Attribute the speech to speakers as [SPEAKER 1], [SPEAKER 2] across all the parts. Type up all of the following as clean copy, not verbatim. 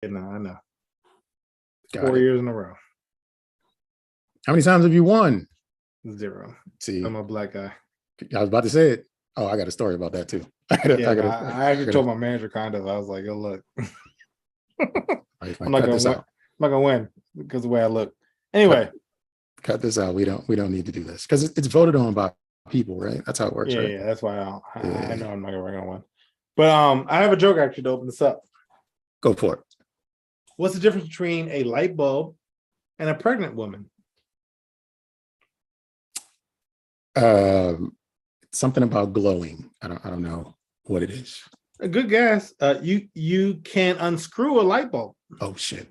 [SPEAKER 1] No, I know.
[SPEAKER 2] Got
[SPEAKER 1] 4
[SPEAKER 2] it.
[SPEAKER 1] years in a row.
[SPEAKER 2] How many times have you won?
[SPEAKER 1] 0.
[SPEAKER 2] See,
[SPEAKER 1] I'm a black guy.
[SPEAKER 2] I was about to say it. Oh, I got a story about that too.
[SPEAKER 1] I actually told my manager kind of. I was like, "Yo, look, I'm not gonna win. I'm not gonna win because of the way I look." Anyway,
[SPEAKER 2] cut this out. We don't need to do this because it's voted on by people, right? That's how it works, right?
[SPEAKER 1] Yeah, that's why I know I'm not gonna win. But I have a joke actually to open this up.
[SPEAKER 2] Go for it.
[SPEAKER 1] What's the difference between a light bulb and a pregnant woman?
[SPEAKER 2] Something about glowing. I don't know what it is.
[SPEAKER 1] A good guess. You can unscrew a light bulb.
[SPEAKER 2] Oh shit.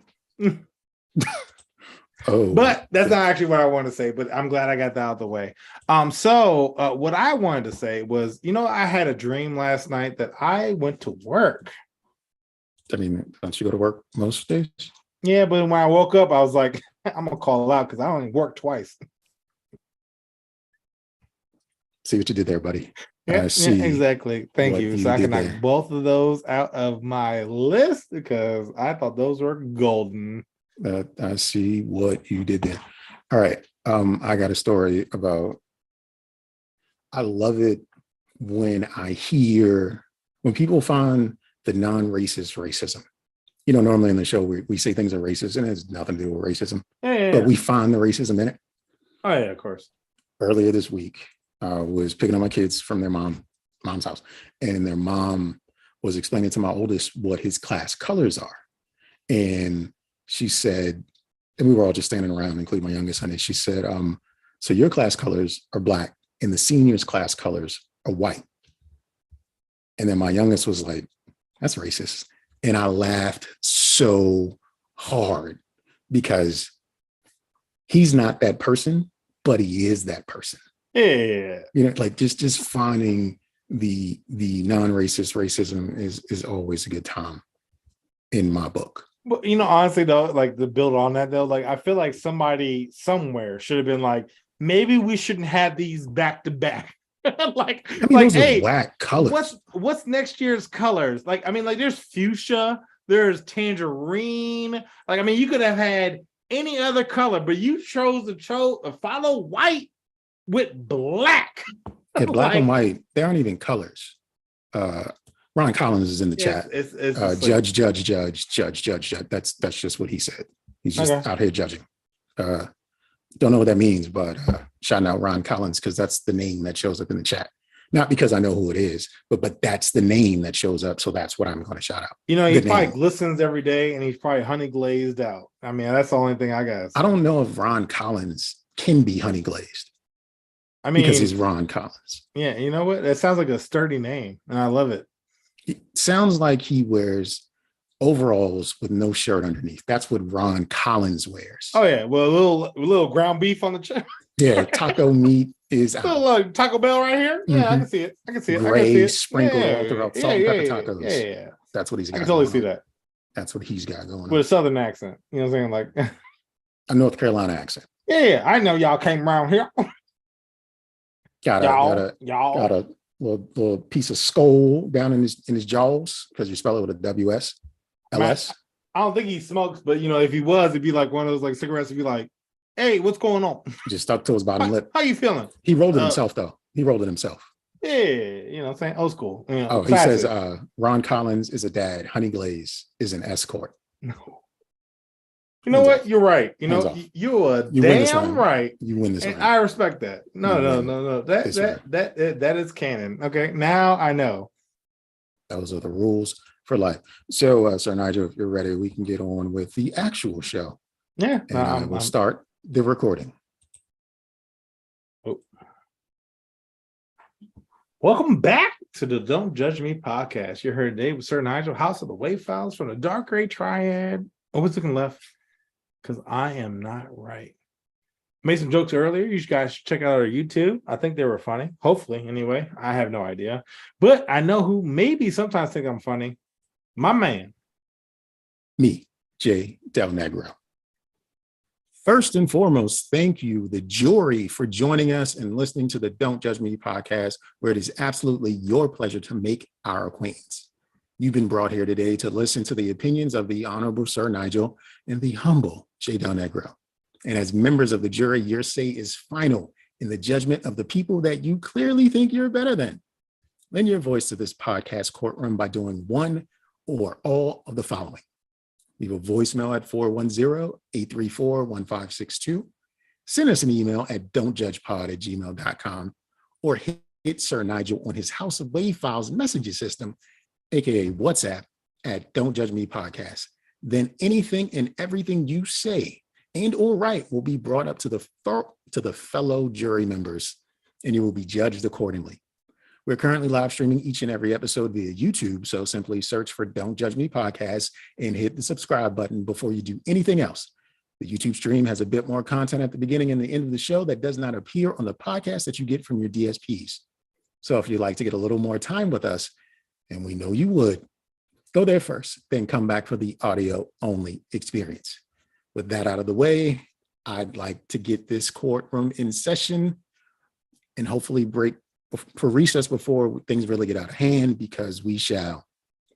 [SPEAKER 1] But that's not actually what I want to say, but I'm glad I got that out of the way. So what I wanted to say was, I had a dream last night that I went to work.
[SPEAKER 2] I mean, don't you go to work most days?
[SPEAKER 1] Yeah, but when I woke up, I was like, I'm gonna call it out because I only worked twice.
[SPEAKER 2] See what you did there, buddy.
[SPEAKER 1] Yeah, exactly. Thank you. So I can knock both of those out of my list because I thought those were golden.
[SPEAKER 2] I see what you did there. All right. I got a story about, I love it when people find the non-racist racism. Normally in the show, we say things are racist and it has nothing to do with racism. But we find the racism in it.
[SPEAKER 1] Oh, yeah, of course.
[SPEAKER 2] Earlier this week, I was picking up my kids from their mom's house. And their mom was explaining to my oldest what his class colors are. And she said, and we were all just standing around, including my youngest honey. She said, so your class colors are black and the seniors' class colors are white. And then my youngest was like, that's racist. And I laughed so hard because he's not that person, but he is that person.
[SPEAKER 1] Yeah.
[SPEAKER 2] Like just finding the non-racist racism is always a good time in my book.
[SPEAKER 1] But honestly though, like to build on that though, like I feel like somebody somewhere should have been like, maybe we shouldn't have these back to back.
[SPEAKER 2] Those are whack colors.
[SPEAKER 1] What's next year's colors? There's fuchsia, there's tangerine. You could have had any other color, but you chose to follow white with black.
[SPEAKER 2] Yeah, black and white, they aren't even colors. Ron Collins is in the chat. It's judge. That's just what he said. He's just out here judging. Don't know what that means, but shouting out Ron Collins because that's the name that shows up in the chat. Not because I know who it is, but that's the name that shows up. So that's what I'm going to shout out.
[SPEAKER 1] He probably glistens every day and he's probably honey glazed out. That's the only thing I got.
[SPEAKER 2] I don't know if Ron Collins can be honey glazed. Because he's Ron Collins.
[SPEAKER 1] Yeah, you know what? That sounds like a sturdy name, and I love it.
[SPEAKER 2] It sounds like he wears overalls with no shirt underneath. That's what Ron Collins wears.
[SPEAKER 1] Oh yeah, well, a little ground beef on the chest.
[SPEAKER 2] Yeah, taco meat is out.
[SPEAKER 1] Little Taco Bell right here. Yeah, mm-hmm. I can see it.
[SPEAKER 2] Gray sprinkled all throughout salt and pepper tacos.
[SPEAKER 1] Yeah.
[SPEAKER 2] That's what he's got.
[SPEAKER 1] I can totally see that.
[SPEAKER 2] That's what he's got going on.
[SPEAKER 1] With a Southern accent. You know what I'm saying? Like
[SPEAKER 2] a North Carolina accent.
[SPEAKER 1] Yeah, I know y'all came around here.
[SPEAKER 2] Got a little piece of skull down in his jaws because you spell it with a WS. LS.
[SPEAKER 1] I don't think he smokes, but if he was, it'd be like one of those like cigarettes. It'd be like, "Hey, what's going on?"
[SPEAKER 2] Just stuck to his bottom lip.
[SPEAKER 1] How you feeling?
[SPEAKER 2] He rolled it himself, though. He rolled it himself.
[SPEAKER 1] Yeah, what I'm saying, old school.
[SPEAKER 2] He says Ron Collins is a dad. Honey Glaze is an escort.
[SPEAKER 1] No. You know what? You're right. You're damn right.
[SPEAKER 2] You win this round.
[SPEAKER 1] I respect that. No. That is canon. Okay, now I know.
[SPEAKER 2] Those are the rules for life. So, Sir Nygel, if you're ready, we can get on with the actual show.
[SPEAKER 1] Yeah.
[SPEAKER 2] And we'll start the recording.
[SPEAKER 1] Oh. Welcome back to the Don't Judge Me Podcast. You're here today with Sir Nygel, House of the Wave Files from the Dark Gray Triad. Always looking left. Because I am not right. Made some jokes earlier. You guys should check out our YouTube. I think they were funny. Hopefully, anyway. I have no idea. But I know who maybe sometimes think I'm funny. My man.
[SPEAKER 2] Me, Jay Del Negro. First and foremost, thank you, the jury, for joining us and listening to the Don't Judge Me podcast, where it is absolutely your pleasure to make our acquaintance. You've been brought here today to listen to the opinions of the Honorable Sir Nygel and the humble J. Del Negro. And as members of the jury, your say is final in the judgment of the people that you clearly think you're better than. Lend your voice to this podcast courtroom by doing one or all of the following. Leave a voicemail at 410-834-1562. Send us an email at don'tjudgepod@gmail.com or hit Sir Nygel on his House of Wave Files messaging system, aka WhatsApp, at Don't Judge Me Podcast. Then anything and everything you say and or write will be brought up to the fellow jury members, and you will be judged accordingly. We're currently live streaming each and every episode via YouTube, so simply search for Don't Judge Me Podcast and hit the subscribe button before you do anything else. The YouTube stream has a bit more content at the beginning and the end of the show that does not appear on the podcast that you get from your DSPs. So if you'd like to get a little more time with us, and we know you would, go there first, then come back for the audio-only experience. With that out of the way, I'd like to get this courtroom in session and hopefully break for recess before things really get out of hand, because we shall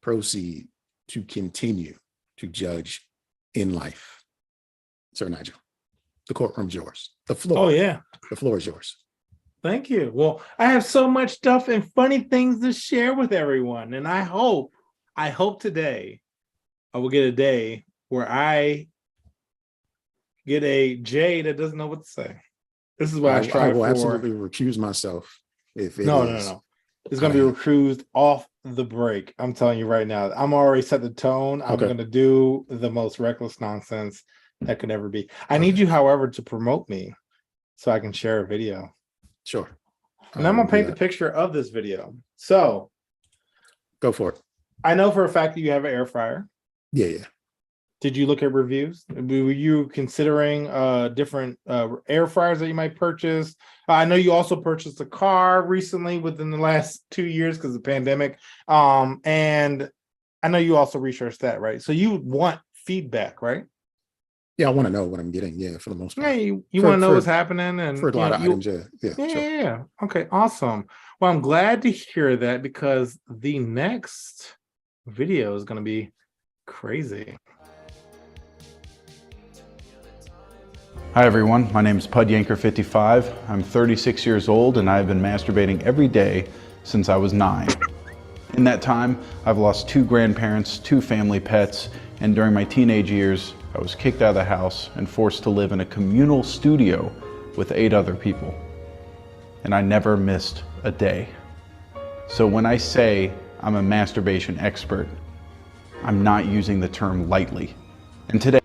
[SPEAKER 2] proceed to continue to judge in life. Sir Nygel, the courtroom's yours. The floor.
[SPEAKER 1] Oh, yeah.
[SPEAKER 2] The floor is yours.
[SPEAKER 1] Thank you. Well, I have so much stuff and funny things to share with everyone. And I hope today I will get a day where I get a J that doesn't know what to say. This is what I strive for.
[SPEAKER 2] I will absolutely recuse myself. If it
[SPEAKER 1] No. It's going to be recused off the break. I'm telling you right now. I'm already set the tone. I'm going to do the most reckless nonsense that could ever be. I need you, however, to promote me so I can share a video.
[SPEAKER 2] Sure.
[SPEAKER 1] And I'm going to paint the picture of this video. So
[SPEAKER 2] go for it.
[SPEAKER 1] I know for a fact that you have an air fryer.
[SPEAKER 2] Yeah.
[SPEAKER 1] Did you look at reviews? Were you considering different air fryers that you might purchase? I know you also purchased a car recently within the last 2 years because of the pandemic. And I know you also researched that, right? So you want feedback, right?
[SPEAKER 2] Yeah, I want to know what I'm getting. Yeah, for the most part.
[SPEAKER 1] Yeah, you want to know what's happening, and
[SPEAKER 2] for a lot of items. Yeah.
[SPEAKER 1] Yeah. Okay, awesome. Well, I'm glad to hear that, because the next video is going to be crazy.
[SPEAKER 3] Hi everyone, my name is Pudyanker55. I'm 36 years old and I've been masturbating every day since I was 9. In that time, I've lost 2 grandparents, 2 family pets, and during my teenage years, I was kicked out of the house and forced to live in a communal studio with 8 other people. And I never missed a day. So when I say I'm a masturbation expert, I'm not using the term lightly. And today,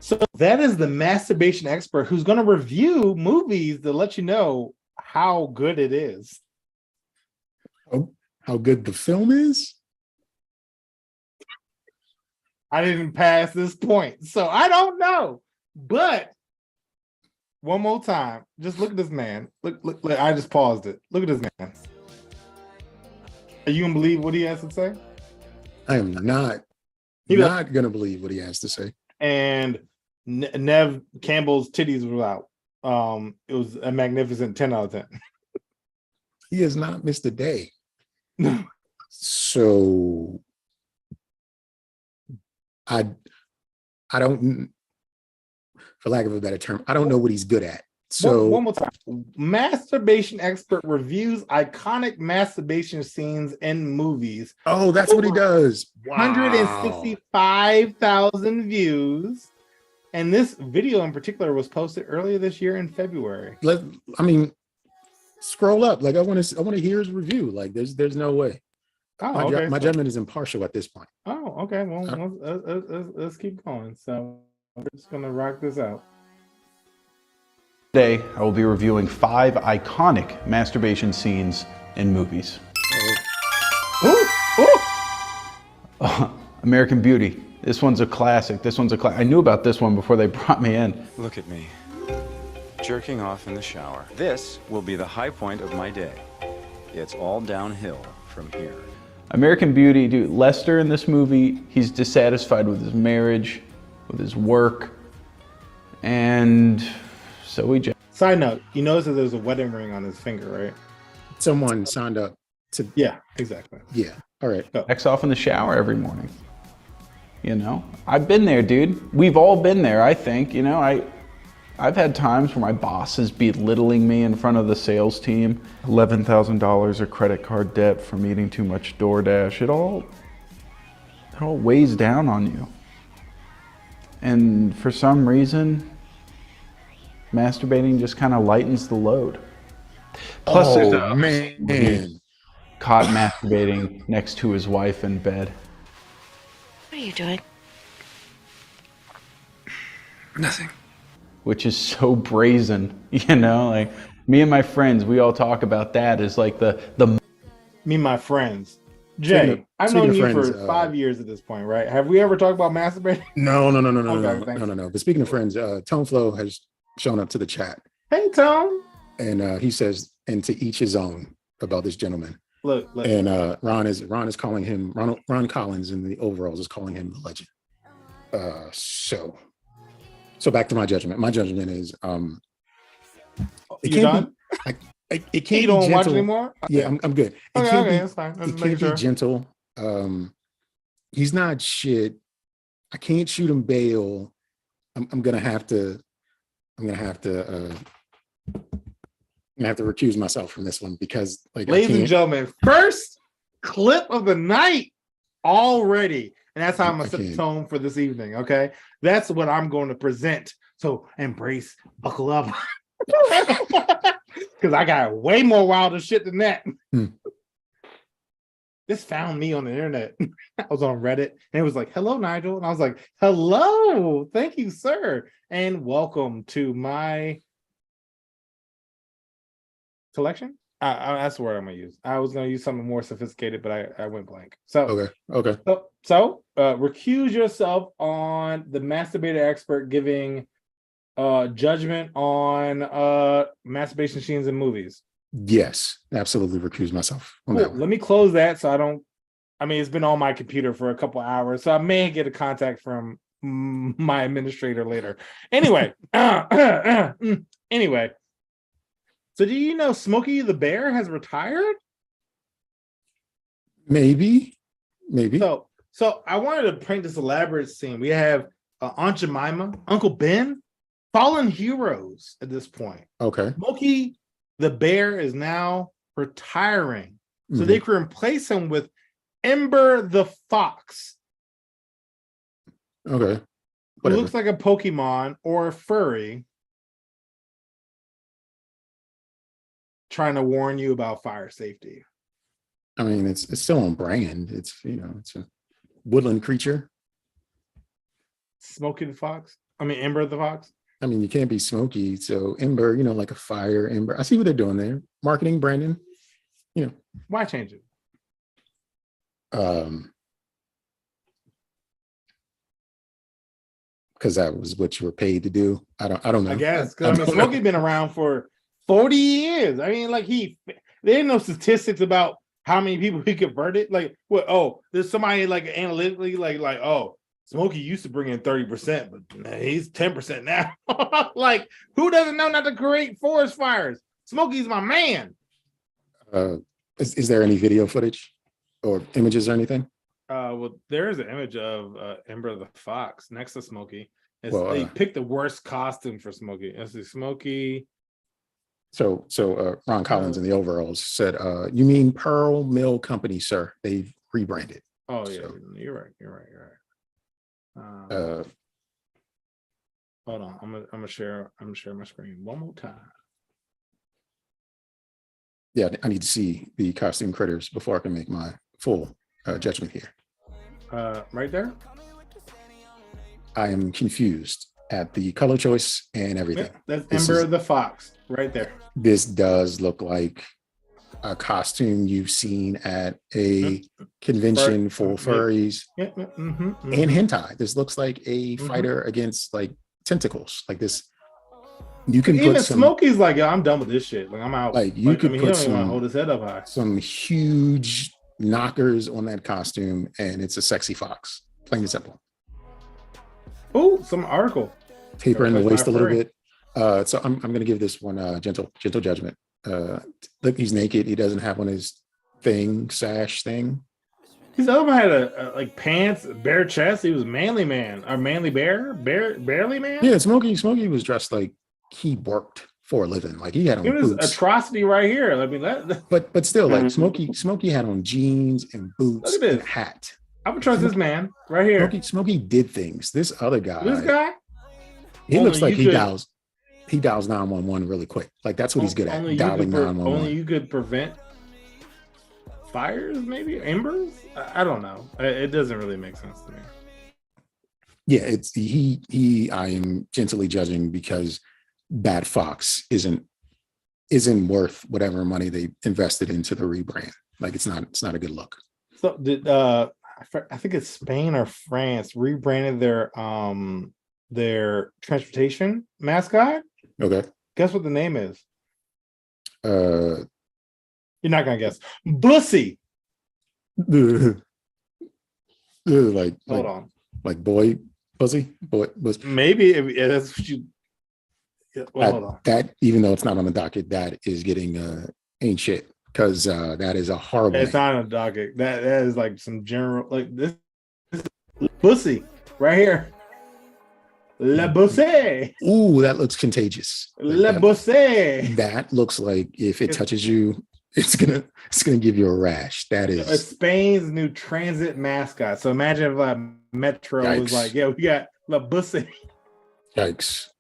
[SPEAKER 1] So that is the masturbation expert who's going to review movies to let you know how good it is.
[SPEAKER 2] How good the film is?
[SPEAKER 1] I didn't pass this point, so I don't know. But one more time, just look at this man. Look, I just paused it. Look at this man. Are you going to believe what he has to say?
[SPEAKER 2] I am not going to believe what he has to say.
[SPEAKER 1] And Nev Campbell's titties were out. It was a magnificent 10 out of 10.
[SPEAKER 2] He has not missed a day. So I don't, for lack of a better term, I don't know what he's good at. So
[SPEAKER 1] one more time. Masturbation expert reviews iconic masturbation scenes in movies.
[SPEAKER 2] Oh, that's what he does. Wow.
[SPEAKER 1] 165,000 views. And this video in particular was posted earlier this year in February.
[SPEAKER 2] Scroll up. Like I want to hear his review. Like there's no way.
[SPEAKER 1] Oh,
[SPEAKER 2] my judgment is impartial at this point.
[SPEAKER 1] Oh, okay. Well, let's keep going. So I'm just gonna rock this out.
[SPEAKER 3] Today, I will be reviewing 5 iconic masturbation scenes in movies. American Beauty. This one's a classic. I knew about this one before they brought me in.
[SPEAKER 4] Look at me, jerking off in the shower. This will be the high point of my day. It's all downhill from here.
[SPEAKER 3] American Beauty, dude, Lester in this movie, he's dissatisfied with his marriage, with his work, and so he just...
[SPEAKER 1] Side note, you notice that there's a wedding ring on his finger, right?
[SPEAKER 2] Someone signed up to...
[SPEAKER 1] Yeah, exactly.
[SPEAKER 2] Yeah. All right.
[SPEAKER 3] X off in the shower every morning. You know, I've been there, dude. We've all been there, I think. You know, I've had times where my boss is belittling me in front of the sales team. $11,000 of credit card debt from eating too much DoorDash. It all weighs down on you. And for some reason, masturbating just kind of lightens the load. Plus, there's a
[SPEAKER 2] man.
[SPEAKER 3] caught masturbating next to his wife in bed.
[SPEAKER 5] What are you doing?
[SPEAKER 6] Nothing.
[SPEAKER 3] Which is so brazen, you know? Like, me and my friends, we all talk about that as like the
[SPEAKER 1] Me and my friends. Jay, I've known you
[SPEAKER 2] friends,
[SPEAKER 1] for 5 years at this point, right? Have we ever talked about masturbating?
[SPEAKER 2] No.
[SPEAKER 1] Okay,
[SPEAKER 2] No. But speaking of friends, Tone Flow has shown up to the chat,
[SPEAKER 1] Hey, Tom.
[SPEAKER 2] and he says, "And to each his own" about this gentleman.
[SPEAKER 1] Look.
[SPEAKER 2] And Ron is calling him Ron Collins in the overalls is calling him the legend. So back to my judgment. My judgment is it
[SPEAKER 1] You done?
[SPEAKER 2] it
[SPEAKER 1] You
[SPEAKER 2] can't
[SPEAKER 1] don't
[SPEAKER 2] be
[SPEAKER 1] watch
[SPEAKER 2] gentle.
[SPEAKER 1] anymore?
[SPEAKER 2] Yeah, I'm good.
[SPEAKER 1] Okay, that's fine.
[SPEAKER 2] It can't be gentle. He's not shit. I can't shoot him bail. I'm gonna have to recuse myself from this one because, like,
[SPEAKER 1] Ladies and gentlemen, first clip of the night already. And that's how I'm going to set the tone for this evening, okay? That's what I'm going to present. So embrace, buckle up. Because I got way more wilder shit than that. This found me on the internet. I was on Reddit and it was like, hello, Nygel. And I was like, hello, thank you, sir. And welcome to my collection. That's the word I'm gonna use. I was gonna use something more sophisticated, but I went blank. So
[SPEAKER 2] okay.
[SPEAKER 1] So recuse yourself on the masturbator expert giving judgment on masturbation scenes in movies.
[SPEAKER 2] Yes, absolutely recuse myself on
[SPEAKER 1] Cool.
[SPEAKER 2] that one.
[SPEAKER 1] Let me close that so I don't. I mean, it's been on my computer for a couple hours, so I may get a contact from my administrator later. Anyway, anyway. So do you know Smokey the Bear has retired?
[SPEAKER 2] Maybe.
[SPEAKER 1] So I wanted to paint this elaborate scene. We have Aunt Jemima, Uncle Ben, fallen heroes at this point.
[SPEAKER 2] Okay.
[SPEAKER 1] Smokey the Bear is now retiring. So they can replace him with Ember the Fox.
[SPEAKER 2] Okay.
[SPEAKER 1] Who looks like a Pokemon or a furry trying to warn you about fire safety.
[SPEAKER 2] I mean, it's still on brand. It's it's a woodland creature.
[SPEAKER 1] Smokey the Fox? I mean, Ember the Fox?
[SPEAKER 2] I mean, you can't be smoky. So ember, like a fire ember. I see what they're doing there. Marketing, branding,
[SPEAKER 1] Why change it?
[SPEAKER 2] Because that was what you were paid to do. I don't know.
[SPEAKER 1] I guess. Because Smokey's been around for 40 years. I mean, like there ain't no statistics about how many people he converted. Like, what? Oh, there's somebody like analytically like, oh, Smokey used to bring in 30%, but he's 10% now. Like, who doesn't know not to create forest fires? Smokey's my man.
[SPEAKER 2] Is there any video footage or images or anything?
[SPEAKER 1] Well, there is an image of Ember the Fox next to Smokey. They picked the worst costume for Smokey. Let's see, Smokey.
[SPEAKER 2] So Ron Collins in the overalls said, "You mean Pearl Mill Company, sir? They've rebranded."
[SPEAKER 1] Oh yeah,
[SPEAKER 2] So,
[SPEAKER 1] you're right. Hold on, I'm gonna share my screen one more time.
[SPEAKER 2] Yeah, I need to see the costume critters before I can make my full judgment here.
[SPEAKER 1] Right there.
[SPEAKER 2] I am confused at the color choice and everything.
[SPEAKER 1] That's Ember the Fox right there.
[SPEAKER 2] This does look like a costume you've seen at a convention for furries and hentai. This looks like a fighter against like tentacles. Like this, you can
[SPEAKER 1] even
[SPEAKER 2] put some.
[SPEAKER 1] Smokey's like, yo, I'm done with this shit. Like I'm out.
[SPEAKER 2] Like you could
[SPEAKER 1] he
[SPEAKER 2] put
[SPEAKER 1] don't even want to hold his head up high.
[SPEAKER 2] some huge knockers on that costume, and it's a sexy fox. Plain and simple.
[SPEAKER 1] Oh, some article.
[SPEAKER 2] Taper in the waist a little bit. So I'm going to give this one gentle judgment. Look, he's naked. He doesn't have on his sash thing.
[SPEAKER 1] His other one had a like pants, bare chest. He was manly man or manly barely man.
[SPEAKER 2] Yeah, Smokey was dressed like he worked for a living. Like he had on
[SPEAKER 1] It was
[SPEAKER 2] boots.
[SPEAKER 1] atrocity right here. I mean,
[SPEAKER 2] But still, like Smokey had on jeans and boots
[SPEAKER 1] Look at
[SPEAKER 2] and
[SPEAKER 1] this.
[SPEAKER 2] a hat.
[SPEAKER 1] I would trust this man right here.
[SPEAKER 2] Smokey did things. This other guy, he
[SPEAKER 1] Only
[SPEAKER 2] looks like
[SPEAKER 1] you
[SPEAKER 2] he dials 911 really quick. Like that's what he's good at. Dialing 911.
[SPEAKER 1] Only you could prevent fires, maybe embers. I don't know. It doesn't really make sense to me.
[SPEAKER 2] Yeah, it's I am gently judging because Bad Fox isn't worth whatever money they invested into the rebrand. Like it's not a good look.
[SPEAKER 1] So did I think it's Spain or France rebranded their transportation mascot.
[SPEAKER 2] Okay.
[SPEAKER 1] Guess what the name is?
[SPEAKER 2] You're
[SPEAKER 1] not gonna guess. Bussi.
[SPEAKER 2] Hold
[SPEAKER 1] on.
[SPEAKER 2] Like boy Bussi? Boy Bussi.
[SPEAKER 1] Maybe if that's what you. Hold on.
[SPEAKER 2] That even though it's not on the docket, that is getting ain't shit because that is a horrible.
[SPEAKER 1] It's not on the docket. That is like some general like this Bussi right here. Le Bussi.
[SPEAKER 2] Ooh, that looks contagious.
[SPEAKER 1] Le Bussi.
[SPEAKER 2] That looks like if it touches you, it's gonna give you a rash. That is
[SPEAKER 1] it's Spain's new transit mascot. So imagine if like Metro was like, yeah, we got Le Bussi.
[SPEAKER 2] Yikes.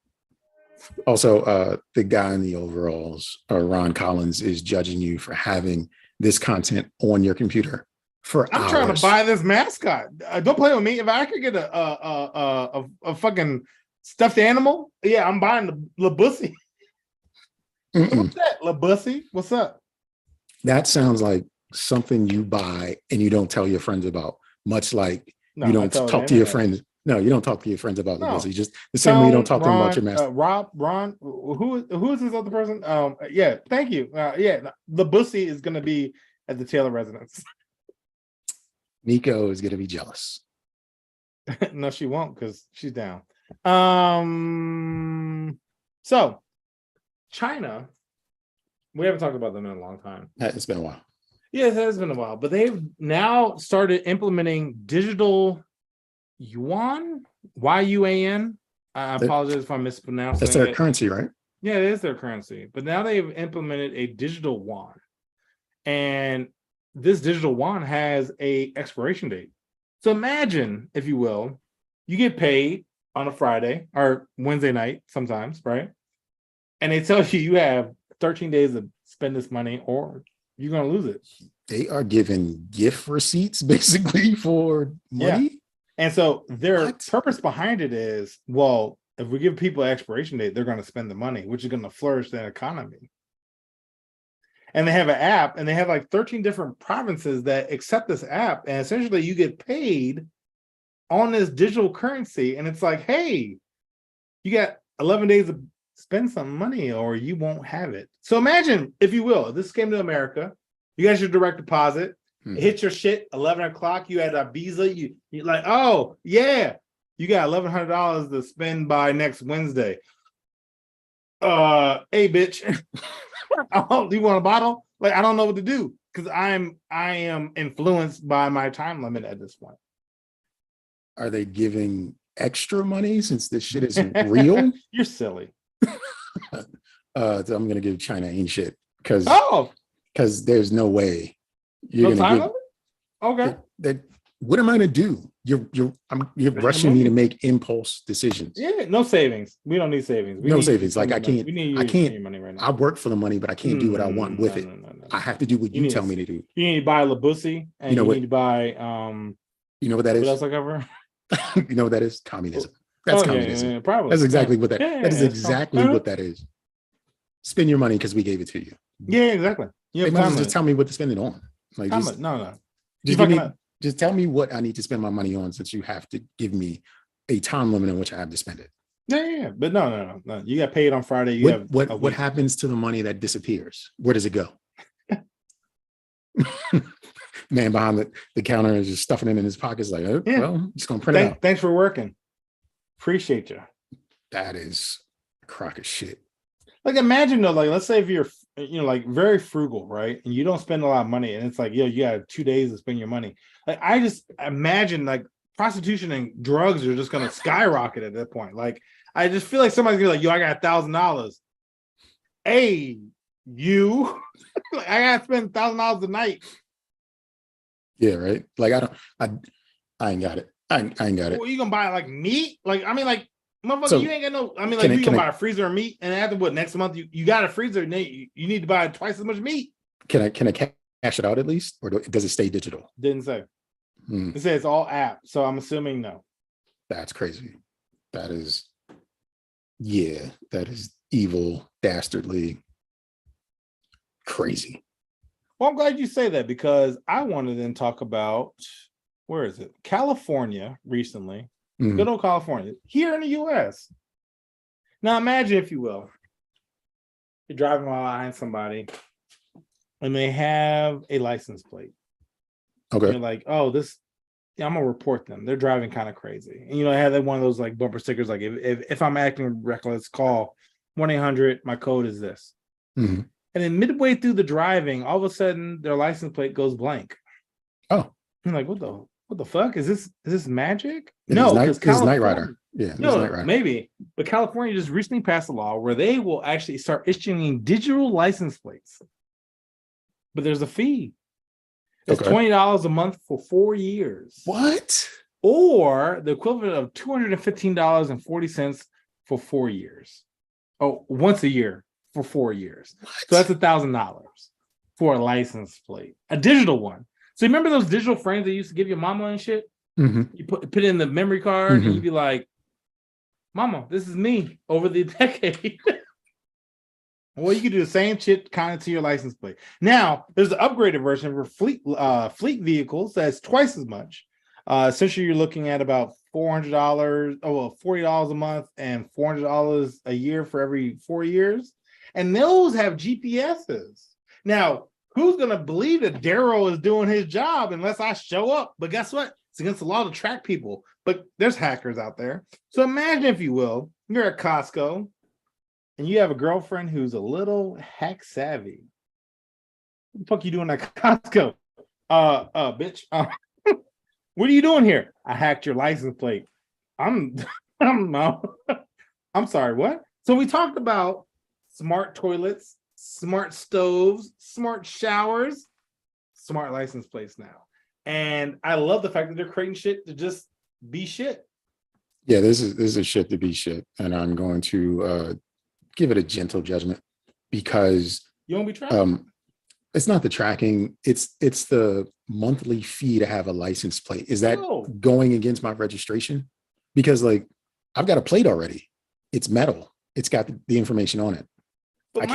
[SPEAKER 2] Also, the guy in the overalls, Ron Collins, is judging you for having this content on your computer for
[SPEAKER 1] I'm
[SPEAKER 2] hours.
[SPEAKER 1] trying to buy this mascot. Don't play with me. If I could get a fucking stuffed animal, yeah, I'm buying the Le Bussi. What's that, Le Bussi? What's up?
[SPEAKER 2] That sounds like something you buy and you don't tell your friends about. Much like you don't talk to your friends. No, you don't talk to your friends about Le Bussi. Just the same way you don't talk to them about your master.
[SPEAKER 1] Ron, who is this other person? Yeah, thank you. Yeah, Le Bussi is going to be at the Taylor residence.
[SPEAKER 2] Nico is going to be jealous.
[SPEAKER 1] No, she won't because she's down. So China, we haven't talked about them in a long time.
[SPEAKER 2] It's been a while.
[SPEAKER 1] Yeah, it has been a while, but they've now started implementing digital yuan, Y-U-A-N. I apologize if I'm mispronouncing.
[SPEAKER 2] That's their currency, right?
[SPEAKER 1] Yeah, it is their currency. But now they've implemented a digital yuan, and this digital yuan has a expiration date. So imagine, if you will, you get paid on a Friday or Wednesday night sometimes, right? And they tell you have 13 days to spend this money or you're going to lose it.
[SPEAKER 2] They are giving gift receipts basically for money.
[SPEAKER 1] Yeah. And so their purpose behind it is, well, if we give people an expiration date, they're going to spend the money, which is going to flourish the economy. And they have an app, and they have like 13 different provinces that accept this app. And essentially you get paid on this digital currency. And it's like, hey, you got 11 days to spend some money or you won't have it. So imagine, if you will, this came to America, you got your direct deposit, it hit your shit 11 o'clock, you had a visa, you're like, oh yeah, you got $1,100 to spend by next Wednesday. Hey bitch. Oh, do you want a bottle? Like, I don't know what to do because I am influenced by my time limit at this point.
[SPEAKER 2] Are they giving extra money since this shit isn't real?
[SPEAKER 1] You're silly.
[SPEAKER 2] So I'm gonna give China ain't shit because there's no way you're gonna give. Okay. What am I gonna do? You're rushing me to make impulse decisions.
[SPEAKER 1] Yeah, no savings. We don't need savings.
[SPEAKER 2] No savings. Like I can't. I can't.
[SPEAKER 1] Money right now.
[SPEAKER 2] I work for the money, but I can't do what I want with it.
[SPEAKER 1] No.
[SPEAKER 2] I have to do what you tell me to do.
[SPEAKER 1] You need to buy Le Bussi, and you need to buy.
[SPEAKER 2] You know what that is?
[SPEAKER 1] What else I cover?
[SPEAKER 2] You know what that is? Communism. That's communism.
[SPEAKER 1] Yeah, probably.
[SPEAKER 2] That's exactly what that. That is exactly what that is. Spend your money because we gave it to you.
[SPEAKER 1] Yeah, exactly.
[SPEAKER 2] They might just tell me what to spend it on. Like
[SPEAKER 1] no.
[SPEAKER 2] Just tell me what I need to spend my money on, since you have to give me a time limit in which I have to spend it.
[SPEAKER 1] Yeah. But no. You got paid on Friday.
[SPEAKER 2] What happens to the money that disappears? Where does it go? Man behind the counter is just stuffing it in his pockets like, well, I'm just gonna print it out.
[SPEAKER 1] Thanks for working. Appreciate you.
[SPEAKER 2] That is a crock of shit.
[SPEAKER 1] Like, imagine though, like, let's say if like very frugal, right? And you don't spend a lot of money, and it's like, yo, you got 2 days to spend your money. Like, I just imagine like prostitution and drugs are just gonna skyrocket at that point. Like, I just feel like somebody's gonna be like, yo, I got $1,000. Hey, you, like, I gotta spend $1,000 a night.
[SPEAKER 2] Yeah, right. Like I ain't got it. I ain't got it.
[SPEAKER 1] Well, you gonna buy like meat? Like, I mean, like, motherfucker,
[SPEAKER 2] So,
[SPEAKER 1] you ain't got no. I mean, like, you gonna buy a freezer of meat, and after what, next month you got a freezer, and then you need to buy twice as much meat.
[SPEAKER 2] Can I cash it out at least, or does it stay digital?
[SPEAKER 1] Didn't say. It says all app, so I'm assuming no.
[SPEAKER 2] That's crazy. That is, yeah, that is evil, dastardly, crazy.
[SPEAKER 1] Well, I'm glad you say that, because I want to then talk about, where is it? California recently. Good old California, here in the US. Now imagine, if you will, you're driving behind somebody and they have a license plate.
[SPEAKER 2] Okay.
[SPEAKER 1] You're like, oh, I'm gonna report them. They're driving kind of crazy. And I have one of those like bumper stickers, like if I'm acting reckless, call 1-800, my code is this.
[SPEAKER 2] Mm-hmm.
[SPEAKER 1] And then midway through the driving, all of a sudden their license plate goes blank.
[SPEAKER 2] Oh.
[SPEAKER 1] I'm like, what the fuck? Is this magic?
[SPEAKER 2] No, it's Knight Rider. Yeah,
[SPEAKER 1] no,
[SPEAKER 2] Knight Rider.
[SPEAKER 1] Maybe. But California just recently passed a law where they will actually start issuing digital license plates. But there's a fee. It's $20 a month for 4 years.
[SPEAKER 2] What?
[SPEAKER 1] Or the equivalent of $215.40 for 4 years. Oh, once a year for 4 years.
[SPEAKER 2] What?
[SPEAKER 1] So that's $1,000 for a license plate, a digital one. So you remember those digital frames they used to give your mama and shit?
[SPEAKER 2] Mm-hmm.
[SPEAKER 1] You put it in the memory card, and you'd be like, "Mama, this is me over the decade." Well, you can do the same shit kind of to your license plate. Now, there's the upgraded version for fleet vehicles that's twice as much. Essentially, you're looking at about $400, $40 a month and $400 a year for every 4 years. And those have GPSs. Now, who's going to believe that Daryl is doing his job unless I show up? But guess what? It's against the law to track people. But there's hackers out there. So imagine, if you will, you're at Costco and you have a girlfriend who's a little hack savvy. What the fuck you doing at Costco? Bitch. What are you doing here? I hacked your license plate. I'm sorry, what? So we talked about smart toilets, smart stoves, smart showers, smart license plates now. And I love the fact that they're creating shit to just be shit.
[SPEAKER 2] Yeah, this is a shit to be shit. And I'm going to give it a gentle judgment, because
[SPEAKER 1] you won't be tracking.
[SPEAKER 2] It's not the tracking, it's the monthly fee to have a license plate. Is that going against my registration? Because like, I've got a plate already. It's metal. It's got the information on it. I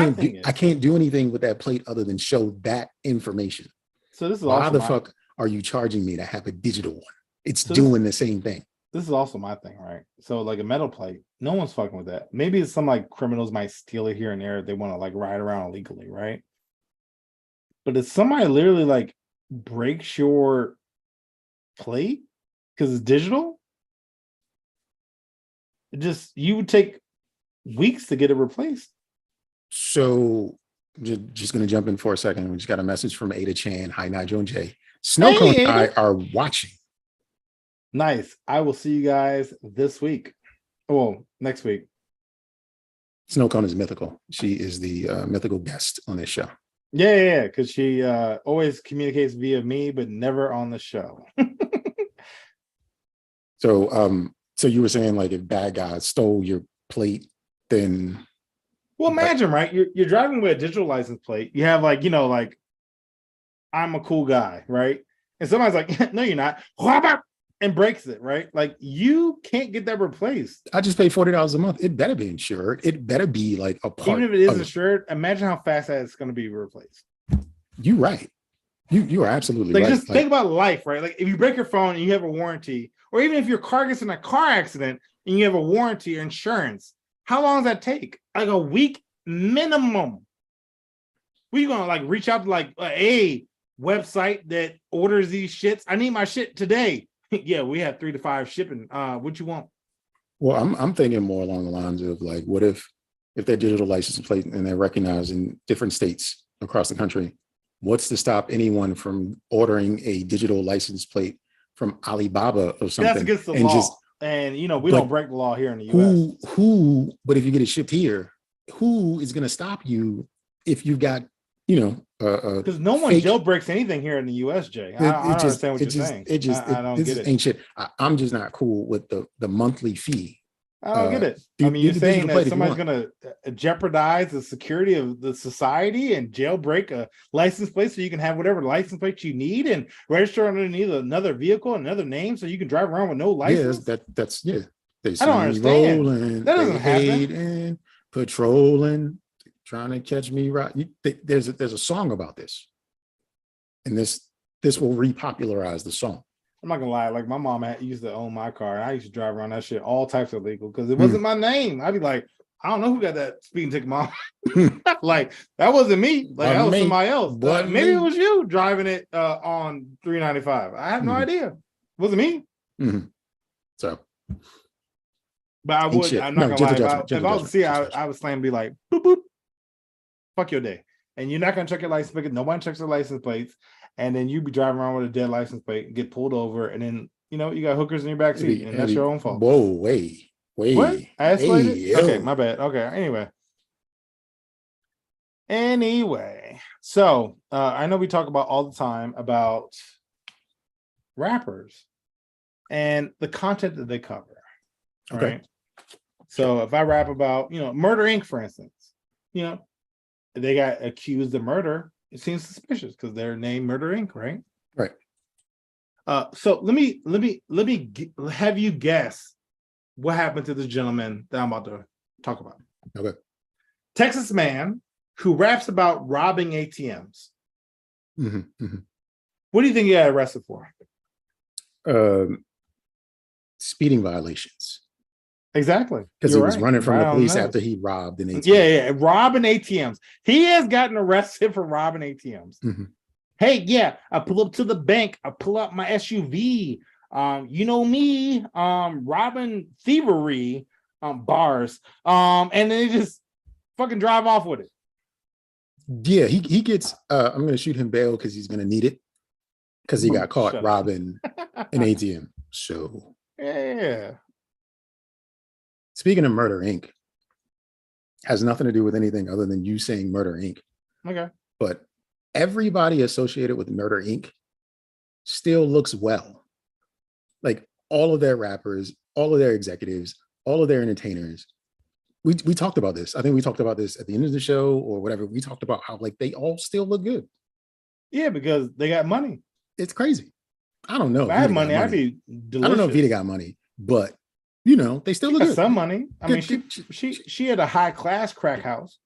[SPEAKER 2] can't do anything with that plate other than show that information.
[SPEAKER 1] So this is
[SPEAKER 2] why the fuck are you charging me to have a digital one? It's doing the same thing.
[SPEAKER 1] This is also my thing, right? So like a metal plate, no one's fucking with that. Maybe it's some like criminals might steal it here and there if they want to like ride around illegally, right? But if somebody literally like breaks your plate because it's digital, you would take weeks to get it replaced.
[SPEAKER 2] So just going to jump in for a second. We just got a message from Ada Chan. Hi, Nygel and Jay. Snowcone and I are watching.
[SPEAKER 1] Nice. I will see you guys this week. Well, next week.
[SPEAKER 2] Snowcone is mythical. She is the mythical guest on this show.
[SPEAKER 1] Yeah, because she always communicates via me, but never on the show.
[SPEAKER 2] So you were saying like if bad guys stole your plate, then
[SPEAKER 1] well, imagine, right? You're driving with a digital license plate. You have like, like I'm a cool guy, right? And somebody's like, no, you're not, and breaks it, right? Like you can't get that replaced.
[SPEAKER 2] I just pay $40 a month. It better be insured. It better be like a part.
[SPEAKER 1] Even if it is insured, imagine how fast that's going to be replaced.
[SPEAKER 2] You're right. You are absolutely
[SPEAKER 1] like,
[SPEAKER 2] right.
[SPEAKER 1] Just think about life, right? Like if you break your phone and you have a warranty, or even if your car gets in a car accident and you have a warranty or insurance, how long does that take? Like a week minimum. What are you gonna like reach out to like a website that orders these shits? I need my shit today. Yeah, we have 3 to 5 shipping. What you want?
[SPEAKER 2] Well, I'm thinking more along the lines of like, what if if they're digital license plate and they're recognized in different states across the country, what's to stop anyone from ordering a digital license plate from Alibaba or something?
[SPEAKER 1] That's against the law. And we don't break the law here in the US.
[SPEAKER 2] But if you get it shipped here, who is going to stop you if you've got,
[SPEAKER 1] because no one jailbreaks anything here in the US, Jay. I don't understand what you're saying. I don't get it.
[SPEAKER 2] Ain't shit. I'm just not cool with the monthly fee.
[SPEAKER 1] I don't get it. You're saying that somebody's going to jeopardize the security of the society and jailbreak a license plate so you can have whatever license plate you need and register underneath another vehicle, another name, so you can drive around with no license?
[SPEAKER 2] Yeah,
[SPEAKER 1] I don't understand. That doesn't happen.
[SPEAKER 2] Patrolling, trying to catch me right. There's a song about this, and this will repopularize the song.
[SPEAKER 1] I'm not gonna lie, like my mom used to own my car, and I used to drive around that shit all types of legal because it wasn't my name. I'd be like, I don't know who got that speeding ticket, mom. Like that wasn't me. Like that was somebody else. But maybe it was you driving it on 395. I have no idea. It wasn't me.
[SPEAKER 2] So,
[SPEAKER 1] but I would. I'm not gonna lie. If I was to see, I would slam and be like, boop boop, fuck your day. And you're not gonna check your license plate. Nobody checks their license plates. And then you be driving around with a dead license plate, get pulled over, and then you got hookers in your back seat, and that's your own fault.
[SPEAKER 2] Whoa, wait.
[SPEAKER 1] What? I escalated? Okay, my bad. Okay, anyway. So I know we talk about all the time about rappers and the content that they cover.
[SPEAKER 2] Okay.
[SPEAKER 1] Right. So if I rap about, Murder Inc., for instance, they got accused of murder. It seems suspicious because they're named Murder Inc., right?
[SPEAKER 2] Right.
[SPEAKER 1] So let me have you guess what happened to this gentleman that I'm about to talk about.
[SPEAKER 2] Okay.
[SPEAKER 1] Texas man who raps about robbing ATMs. What do you think he got arrested for?
[SPEAKER 2] Speeding violations.
[SPEAKER 1] Exactly.
[SPEAKER 2] Because he was running from the police after he robbed an ATM.
[SPEAKER 1] Yeah, robbing ATMs. He has gotten arrested for robbing ATMs. Hey, yeah, I pull up to the bank. I pull up my SUV. You know me, robbing thievery bars. And then they just fucking drive off with it.
[SPEAKER 2] Yeah, he gets, I'm going to shoot him bail because he's going to need it because he got caught robbing an ATM. So,
[SPEAKER 1] yeah.
[SPEAKER 2] Speaking of Murder Inc., has nothing to do with anything other than you saying Murder Inc.
[SPEAKER 1] Okay.
[SPEAKER 2] But everybody associated with Murder Inc. still looks well. Like all of their rappers, all of their executives, all of their entertainers. We talked about this. I think we talked about this at the end of the show or whatever. We talked about how like they all still look good.
[SPEAKER 1] Yeah, because they got money.
[SPEAKER 2] It's crazy. I don't know.
[SPEAKER 1] If I had money, I'd be delicious.
[SPEAKER 2] I don't know if Vita got money, but they still look good.
[SPEAKER 1] Some money. I mean, she had a high class crack house.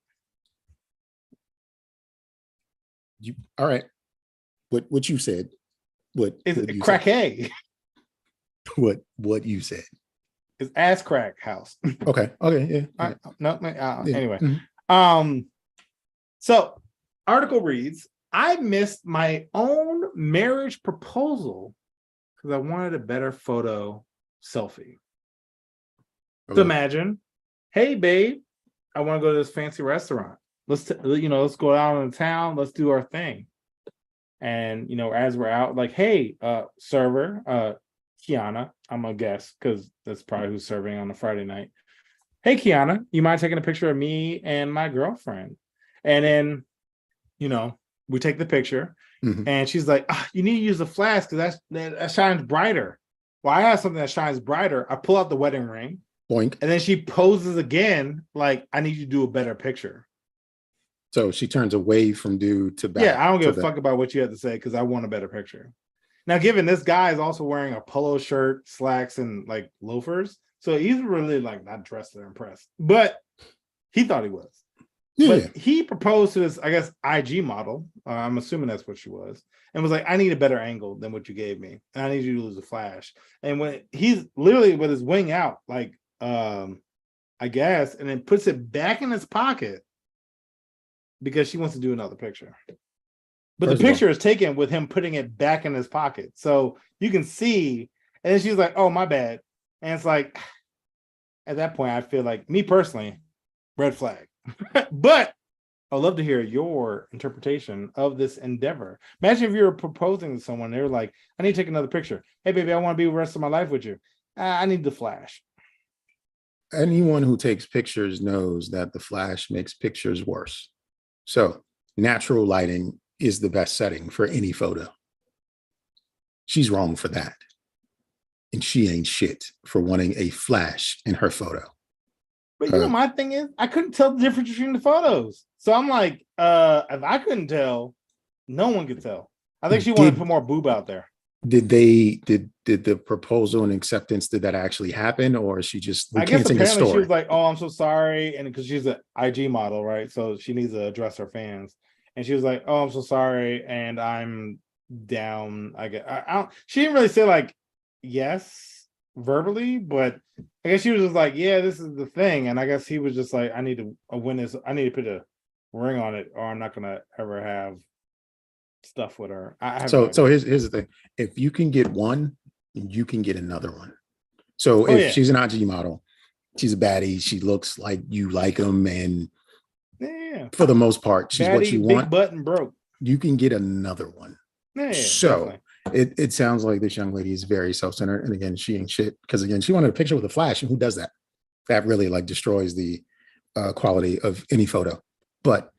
[SPEAKER 2] All right. What you said? What
[SPEAKER 1] is crack A?
[SPEAKER 2] What you said?
[SPEAKER 1] It's ass crack house.
[SPEAKER 2] Okay. Yeah.
[SPEAKER 1] Anyway. So article reads, I missed my own marriage proposal because I wanted a better photo selfie. So imagine, hey babe, I want to go to this fancy restaurant. Let's go out in town. Let's do our thing. And as we're out, like, hey, server, Kiana, I'm gonna guess because that's probably who's serving on a Friday night. Hey Kiana, you mind taking a picture of me and my girlfriend? And then, we take the picture, and she's like, you need to use the flash because that shines brighter. Well, I have something that shines brighter. I pull out the wedding ring.
[SPEAKER 2] Boink.
[SPEAKER 1] And then she poses again, like, I need you to do a better picture.
[SPEAKER 2] So she turns away from dude to back.
[SPEAKER 1] Yeah, I don't give a fuck about what you have to say because I want a better picture. Now, given this guy is also wearing a polo shirt, slacks, and like loafers, so he's really like not dressed to impress, but he thought he was. Yeah. But he proposed to this, I guess, IG model. I'm assuming that's what she was, and was like, I need a better angle than what you gave me, and I need you to lose a flash. And when he's literally with his wing out, like, I guess, and then puts it back in his pocket because she wants to do another picture. But the picture is taken with him putting it back in his pocket. So you can see, and then she's like, oh, my bad. And it's like, at that point, I feel like, me personally, red flag. But I'd love to hear your interpretation of this endeavor. Imagine if you were proposing to someone, they're like, I need to take another picture. Hey, baby, I want to be the rest of my life with you. I need the flash.
[SPEAKER 2] Anyone who takes pictures knows that the flash makes pictures worse. So natural lighting is the best setting for any photo. She's wrong for that. And she ain't shit for wanting a flash in her photo.
[SPEAKER 1] But you know, my thing is, I couldn't tell the difference between the photos. So I'm like, if I couldn't tell, no one could tell. I think she wanted to put more boob out there.
[SPEAKER 2] Did the proposal and acceptance, did that actually happen? Or she just recanting the story?
[SPEAKER 1] She was like, oh, I'm so sorry. And because she's an IG model, right? So she needs to address her fans. And she was like, oh, I'm so sorry. And I'm down. I don't, she didn't really say like, yes, verbally, but I guess she was just like, yeah, this is the thing. And I guess he was just like, I need to win this. I need to put a ring on it, or I'm not going to ever have stuff with her. So
[SPEAKER 2] here's the thing. If you can get one, you can get another one. So if she's an IG model, she's a baddie, she looks like you like them, and for the most part, she's baddie, what you want.
[SPEAKER 1] Big button broke.
[SPEAKER 2] You can get another one. So it sounds like this young lady is very self-centered, and again, she ain't shit, because again, she wanted a picture with a flash, and who does that? That really like destroys the quality of any photo. But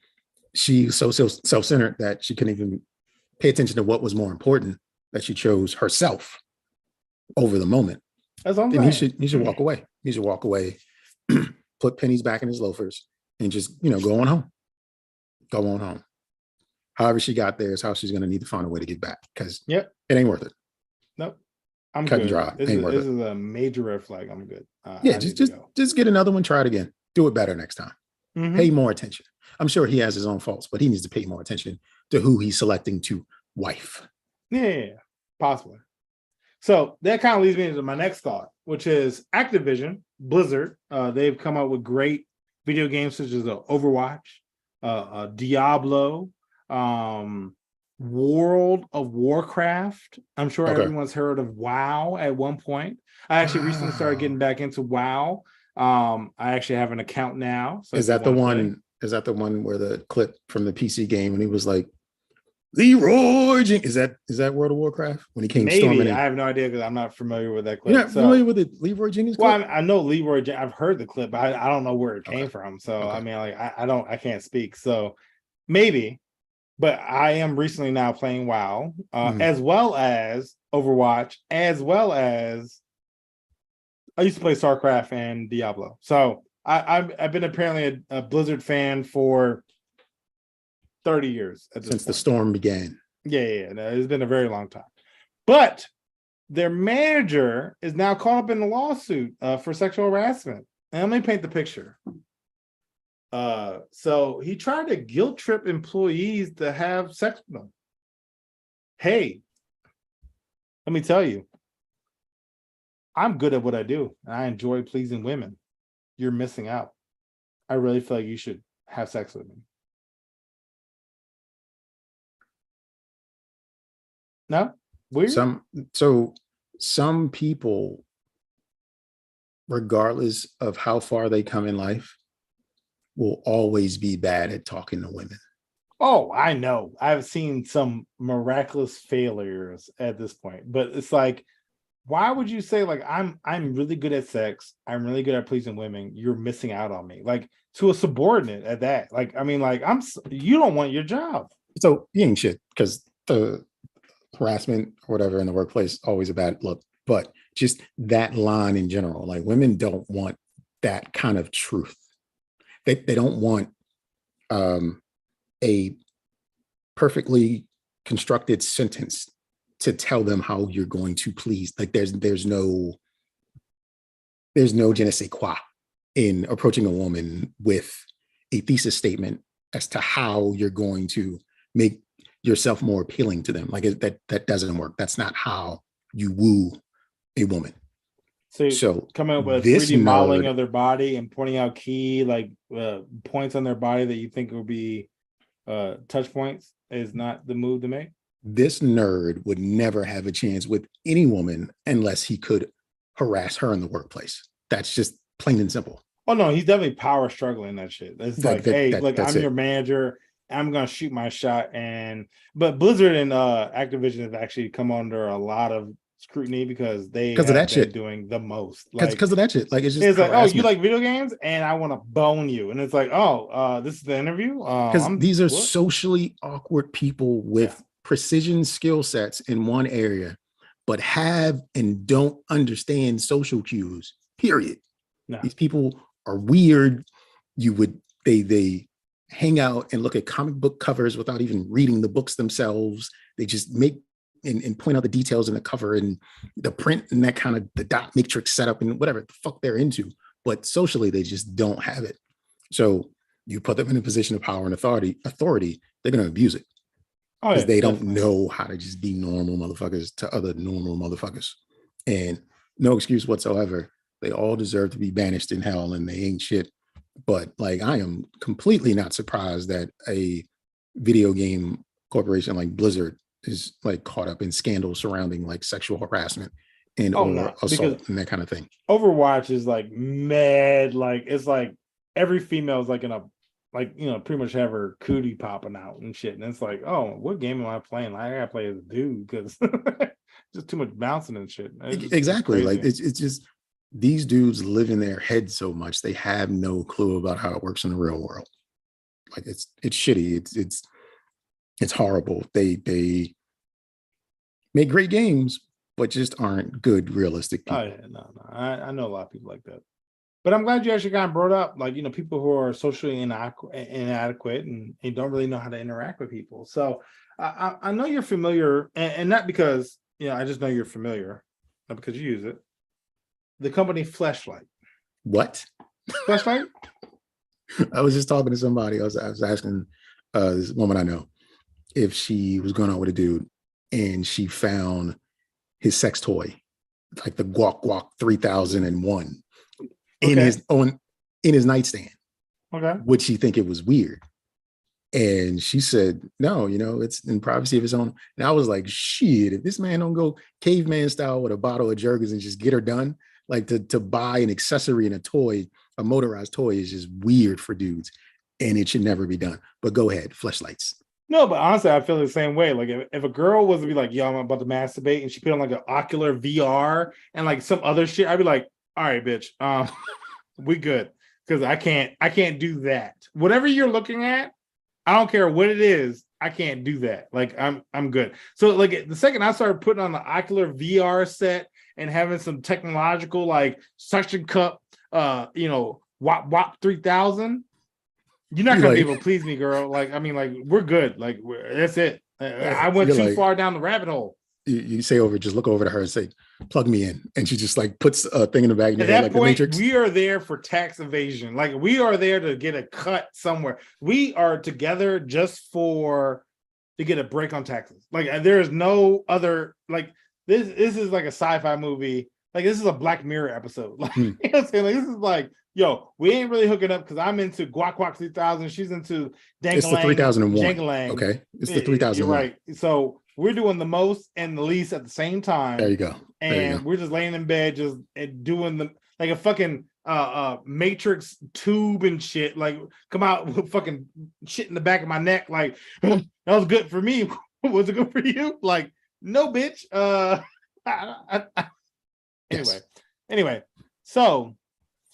[SPEAKER 2] she's so self-centered that she couldn't even pay attention to what was more important, that she chose herself over the moment. Then he should walk away. He should walk away, put pennies back in his loafers, and just, go on home. Go on home. However she got there is how she's going to need to find a way to get back, because it ain't worth it.
[SPEAKER 1] Nope. I'm
[SPEAKER 2] cut
[SPEAKER 1] good.
[SPEAKER 2] And dry.
[SPEAKER 1] This is a major red flag. I'm good.
[SPEAKER 2] Just get another one. Try it again. Do it better next time. Mm-hmm. Pay more attention. I'm sure he has his own faults, but he needs to pay more attention to who he's selecting to wife.
[SPEAKER 1] Yeah, possibly. So that kind of leads me into my next thought, which is Activision, Blizzard. They've come out with great video games such as Overwatch, Diablo, World of Warcraft. I'm sure everyone's heard of WoW at one point. I actually recently started getting back into WoW. I actually have an account now. So
[SPEAKER 2] is that the one? Is that the one where the clip from the PC game when he was like, Leroy Jenkins? Is that World of Warcraft when he came storming in?
[SPEAKER 1] I have no idea because I'm not familiar with that clip.
[SPEAKER 2] You're not familiar with the Leroy Jenkins clip?
[SPEAKER 1] Well, I know Leroy. I've heard the clip, but I don't know where it came from. So I mean, like I can't speak. So maybe, but I am recently now playing WoW, as well as Overwatch, as well as I used to play StarCraft and Diablo. So I've been apparently a Blizzard fan for 30 years
[SPEAKER 2] since the storm began.
[SPEAKER 1] Yeah, no, it's been a very long time. But their manager is now caught up in the lawsuit for sexual harassment. And let me paint the picture. So he tried to guilt trip employees to have sex with them. Hey, let me tell you, I'm good at what I do, and I enjoy pleasing women. You're missing out. I really feel like you should have sex with me. No? Weird?
[SPEAKER 2] Some people, regardless of how far they come in life, will always be bad at talking to women.
[SPEAKER 1] Oh, I know. I've seen some miraculous failures at this point, but it's like, why would you say like I'm really good at sex, I'm really good at pleasing women, you're missing out on me? Like, to a subordinate at that. Like, I mean, like you don't want your job.
[SPEAKER 2] So you ain't shit, because the harassment or whatever in the workplace always a bad look. But just that line in general, like women don't want that kind of truth. They don't want a perfectly constructed sentence to tell them how you're going to please. Like there's no je ne sais quoi in approaching a woman with a thesis statement as to how you're going to make yourself more appealing to them. Like that doesn't work. That's not how you woo a woman. So
[SPEAKER 1] coming up with 3D modeling of their body and pointing out key points on their body that you think will be touch points is not the move to make.
[SPEAKER 2] This nerd would never have a chance with any woman unless he could harass her in the workplace. That's just plain and simple.
[SPEAKER 1] Oh no, he's definitely power struggling that shit. It's like, hey, look, I'm your manager. I'm gonna shoot my shot. But Blizzard and Activision have actually come under a lot of scrutiny because they have been
[SPEAKER 2] shit.
[SPEAKER 1] doing the most.
[SPEAKER 2] Because of that shit. Like it's
[SPEAKER 1] like, oh, you like video games, and I want to bone you. And it's like, oh, this is the interview.
[SPEAKER 2] Because these are socially awkward people with precision skill sets in one area, but have and don't understand social cues. Period. No. These people are weird. They hang out and look at comic book covers without even reading the books themselves. They just make and point out the details in the cover and the print and that kind of the dot matrix setup and whatever the fuck they're into. But socially, they just don't have it. So you put them in a position of power and authority, they're going to abuse it. Because they don't know how to just be normal motherfuckers to other normal motherfuckers. And no excuse whatsoever. They all deserve to be banished in hell and they ain't shit. But like, I am completely not surprised that a video game corporation like Blizzard is like caught up in scandals surrounding like sexual harassment and assault and that kind of thing.
[SPEAKER 1] Overwatch is like mad. Like it's like every female is like in a, like, you know, pretty much have her cootie popping out and shit. And it's like, oh, what game am I playing? Like, I gotta play as a dude because just too much bouncing and shit.
[SPEAKER 2] Exactly. Like it's just these dudes live in their head so much they have no clue about how it works in the real world. Like it's shitty. It's horrible. They make great games, but just aren't good, realistic people.
[SPEAKER 1] Oh yeah, no. I know a lot of people like that. But I'm glad you actually kind of brought up, like, you know, people who are socially inadequate and don't really know how to interact with people. So I know you're familiar, and not because, you know, I just know you're familiar, not because you use it. The company Fleshlight.
[SPEAKER 2] What?
[SPEAKER 1] Fleshlight?
[SPEAKER 2] I was just talking to somebody. I was asking this woman I know if she was going out with a dude and she found his sex toy, like the Guac Guac 3001. In his nightstand.
[SPEAKER 1] Okay.
[SPEAKER 2] Would she think it was weird? And she said, no, you know, it's in privacy of his own. And I was like, shit, if this man don't go caveman style with a bottle of Jergens and just get her done, like to buy an accessory and a toy, a motorized toy is just weird for dudes. And it should never be done. But go ahead, Fleshlights.
[SPEAKER 1] No, but honestly, I feel the same way. Like if a girl was to be like, yo, I'm about to masturbate, and she put on like an ocular VR and like some other shit, I'd be like, all right, bitch, we good, because I can't do that. Whatever you're looking at, I don't care what it is, I can't do that. Like I'm good. So like the second I started putting on the ocular VR set and having some technological like suction cup, you know, WAP 3000, you're not gonna be able to please me, girl. Like I mean, like we're good. Like that's it. I went too far down the rabbit hole.
[SPEAKER 2] You say just look over to her and say, plug me in. And she just like puts a thing in the bag.
[SPEAKER 1] At that point, we are there for tax evasion. Like we are there to get a cut somewhere. We are together just to get a break on taxes. Like there is no other, like this is like a sci-fi movie. Like this is a Black Mirror episode. Like, you know what I'm saying? Like this is like, yo, we ain't really hooking up because I'm into Guac Guac 3000. She's into Dangalang.
[SPEAKER 2] It's the 3001.
[SPEAKER 1] Jangalang.
[SPEAKER 2] Okay. It's the 3001.
[SPEAKER 1] You're right. So we're doing the most and the least at the same time.
[SPEAKER 2] There you go.
[SPEAKER 1] And we're just laying in bed, just doing the like a fucking Matrix tube and shit. Like come out with fucking shit in the back of my neck. Like that was good for me. Was it good for you? Like no, bitch. Anyway. So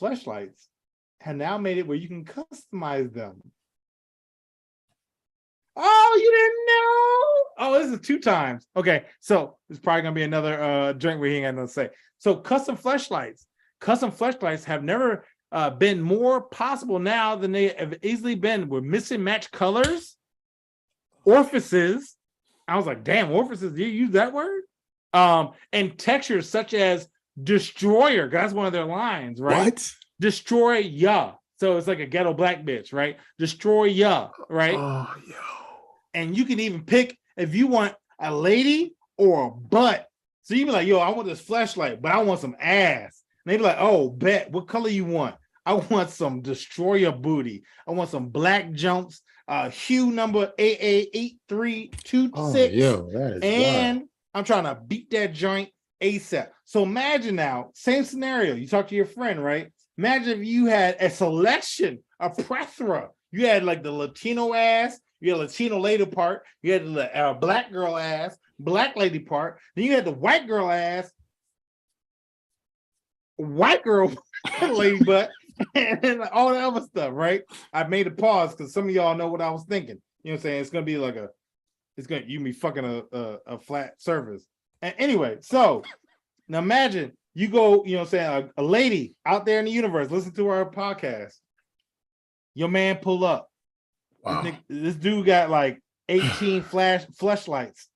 [SPEAKER 1] Fleshlights have now made it where you can customize them. Oh, you didn't know? Oh, this is 2 times. Okay, so it's probably gonna be another drink where he ain't got nothing to say. So custom fleshlights have never been more possible now than they have easily been with mix and match colors, orifices. I was like, damn, orifices, do you use that word? And textures such as Destroyer. That's one of their lines, right?
[SPEAKER 2] What?
[SPEAKER 1] Destroy ya. So it's like a ghetto black bitch, right? Destroy ya, right?
[SPEAKER 2] Oh, yo.
[SPEAKER 1] And you can even pick if you want a lady or a butt. So you be like, yo, I want this fleshlight, but I want some ass. And they be like, oh, bet. What color you want? I want some Destroyer booty. I want some black jumps. Hue number AA8326.
[SPEAKER 2] Oh, yo, that is
[SPEAKER 1] and
[SPEAKER 2] wild.
[SPEAKER 1] I'm trying to beat that joint ASAP. So imagine now, same scenario. You talk to your friend, right? Imagine if you had a selection, a plethora. You had like the Latino ass, you had Latino lady part, you had the black girl ass, black lady part, then you had the white girl ass, white girl lady butt, and all the other stuff, right? I made a pause because some of y'all know what I was thinking. You know what I'm saying? It's gonna be like you be fucking a flat surface. And anyway, so now imagine you go, you know what I'm saying, a lady out there in the universe, listen to our podcast. Your man pull up.
[SPEAKER 2] Wow.
[SPEAKER 1] This dude got like 18 flashlights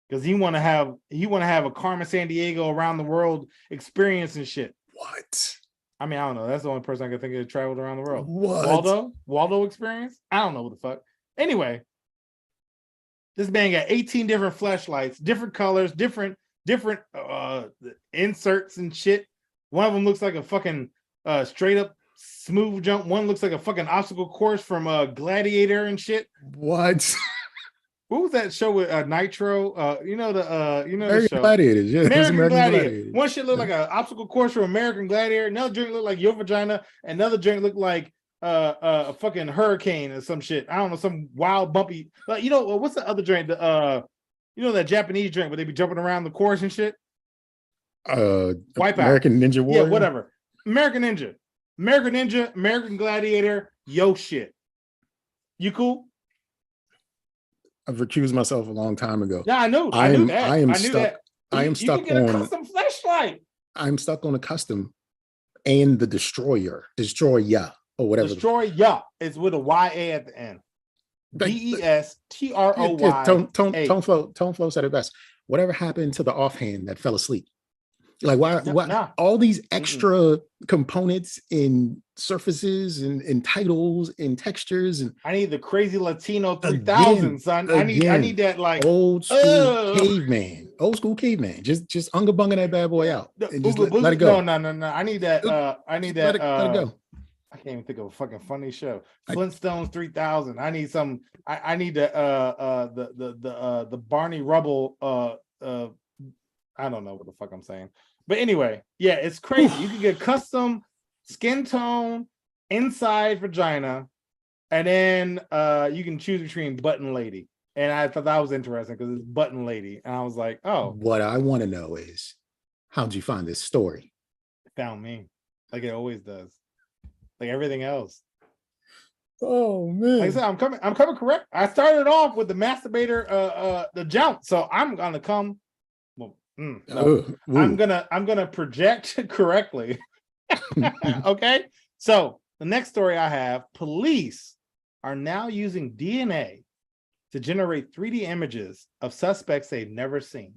[SPEAKER 1] because he want to have a Carmen Sandiego around the world experience and shit.
[SPEAKER 2] What?
[SPEAKER 1] I mean, I don't know. That's the only person I can think of that traveled around the world.
[SPEAKER 2] What?
[SPEAKER 1] Waldo experience? I don't know what the fuck. Anyway, this man got 18 different flashlights, different colors, different inserts and shit. One of them looks like a fucking straight up smooth jump. One looks like a fucking obstacle course from Gladiator and shit.
[SPEAKER 2] What?
[SPEAKER 1] What was that show with Nitro? You know
[SPEAKER 2] American
[SPEAKER 1] the show.
[SPEAKER 2] Gladiators. Yeah,
[SPEAKER 1] American Gladiator. One shit looked like an obstacle course from American Gladiator. Another drink looked like your vagina. Another drink looked like a fucking hurricane or some shit. I don't know, some wild bumpy. You know what's the other drink? You know that Japanese drink where they be jumping around the course and shit. Wipeout.
[SPEAKER 2] American Ninja Warrior.
[SPEAKER 1] Yeah, whatever. American Ninja, American Gladiator. Yo, shit. You cool?
[SPEAKER 2] I've recused myself a long time ago.
[SPEAKER 1] Yeah, I knew that.
[SPEAKER 2] I am
[SPEAKER 1] knew
[SPEAKER 2] stuck.
[SPEAKER 1] that.
[SPEAKER 2] I am
[SPEAKER 1] You
[SPEAKER 2] stuck
[SPEAKER 1] can get
[SPEAKER 2] on
[SPEAKER 1] a custom flashlight.
[SPEAKER 2] I'm stuck on a custom and the Destroyer or whatever.
[SPEAKER 1] Destroyer is with a YA at the end. DESTROY.
[SPEAKER 2] Tone Flow said it best. Whatever happened to the offhand that fell asleep? Like why all these extra components in surfaces and titles and textures, and
[SPEAKER 1] I need the crazy Latino 3000, son. I need that like
[SPEAKER 2] old school caveman. Just unga bunga that bad boy out and just let it go.
[SPEAKER 1] No. I need that.
[SPEAKER 2] Let it go.
[SPEAKER 1] I can't even think of a fucking funny show. Flintstones 3000. I need some. I need the Barney Rubble. I don't know what the fuck I'm saying, but anyway, yeah, it's crazy. You can get custom skin tone inside vagina, and then you can choose between button lady. And I thought that was interesting because it's button lady, and I was like, oh.
[SPEAKER 2] What I want to know is, how'd you find this story?
[SPEAKER 1] It found me, like it always does. Like everything else.
[SPEAKER 2] Oh man!
[SPEAKER 1] Like I said, I'm coming correct. I started off with the masturbator, the jump. So I'm gonna come. Well, I'm gonna project correctly. Okay. So the next story I have: police are now using DNA to generate 3D images of suspects they've never seen.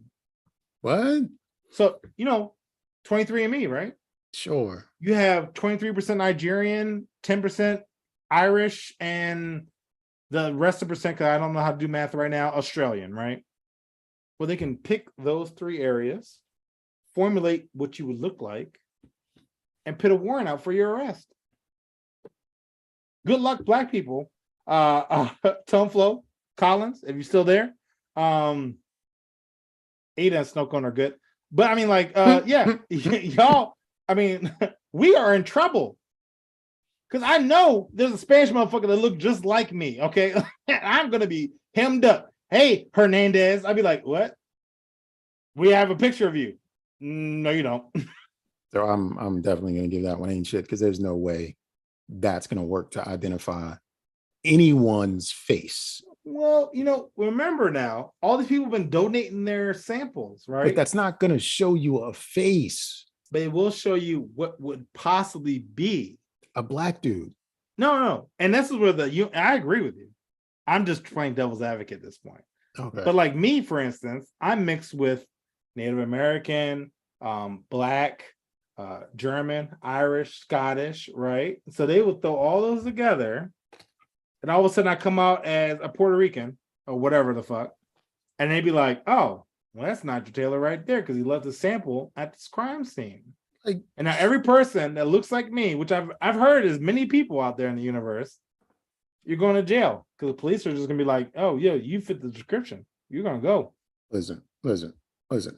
[SPEAKER 2] What?
[SPEAKER 1] So 23andMe, right?
[SPEAKER 2] Sure.
[SPEAKER 1] You have 23% Nigerian, 10% Irish, and the rest of percent, because I don't know how to do math right now, Australian, right? Well, they can pick those 3 areas, formulate what you would look like, and put a warrant out for your arrest. Good luck, black people. Tone Flow, Collins, if you're still there. Ada and Snow Cone are good. But I mean, like, yeah, y'all. I mean, we are in trouble because I know there's a Spanish motherfucker that look just like me. Okay, I'm gonna be hemmed up. Hey, Hernandez, I'd be like, what? We have a picture of you. No, you don't.
[SPEAKER 2] So I'm definitely gonna give that one ain't shit because there's no way that's gonna work to identify anyone's face.
[SPEAKER 1] Well, remember now, all these people have been donating their samples, right?
[SPEAKER 2] But that's not gonna show you a face.
[SPEAKER 1] But it will show you what would possibly be
[SPEAKER 2] a black dude.
[SPEAKER 1] No. And this is where I agree with you. I'm just playing devil's advocate at this point.
[SPEAKER 2] Okay.
[SPEAKER 1] But like me, for instance, I'm mixed with Native American, Black, German, Irish, Scottish, right? So they would throw all those together, and all of a sudden I come out as a Puerto Rican or whatever the fuck, and they'd be like, oh, well, that's Nigel Taylor right there because he left a sample at this crime scene. And now every person that looks like me, which I've heard is many people out there in the universe, you're going to jail because the police are just gonna be like, oh yeah, you fit the description. You're gonna go.
[SPEAKER 2] Listen.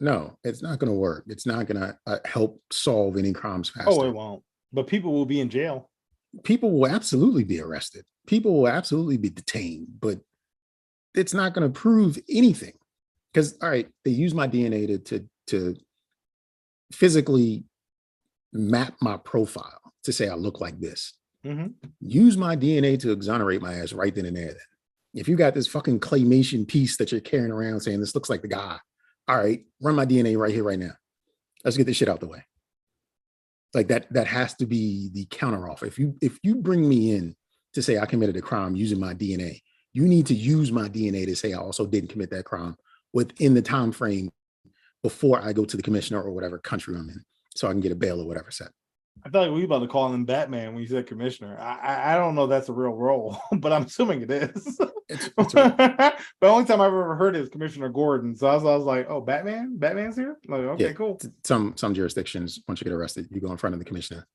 [SPEAKER 2] No, it's not gonna work. It's not gonna help solve any crimes faster.
[SPEAKER 1] Oh, it won't. But people will be in jail.
[SPEAKER 2] People will absolutely be arrested. People will absolutely be detained, but it's not going to prove anything. Because, all right, they use my DNA to physically map my profile to say I look like this.
[SPEAKER 1] Mm-hmm.
[SPEAKER 2] Use my DNA to exonerate my ass right then and there. Then, if you got this fucking claymation piece that you're carrying around saying this looks like the guy, all right, run my DNA right here, right now. Let's get this shit out the way. Like that has to be the counteroffer. If you bring me in to say I committed a crime using my DNA, you need to use my DNA to say I also didn't commit that crime within the time frame before I go to the commissioner or whatever country I'm in, so I can get a bail or whatever set.
[SPEAKER 1] I feel like we about to call him Batman when you said commissioner. I don't know if that's a real role, but I'm assuming it is.
[SPEAKER 2] It's
[SPEAKER 1] The only time I've ever heard is Commissioner Gordon. So I was like, oh, Batman? Batman's here? Like, okay,
[SPEAKER 2] yeah,
[SPEAKER 1] cool.
[SPEAKER 2] Some jurisdictions, once you get arrested, you go in front of the commissioner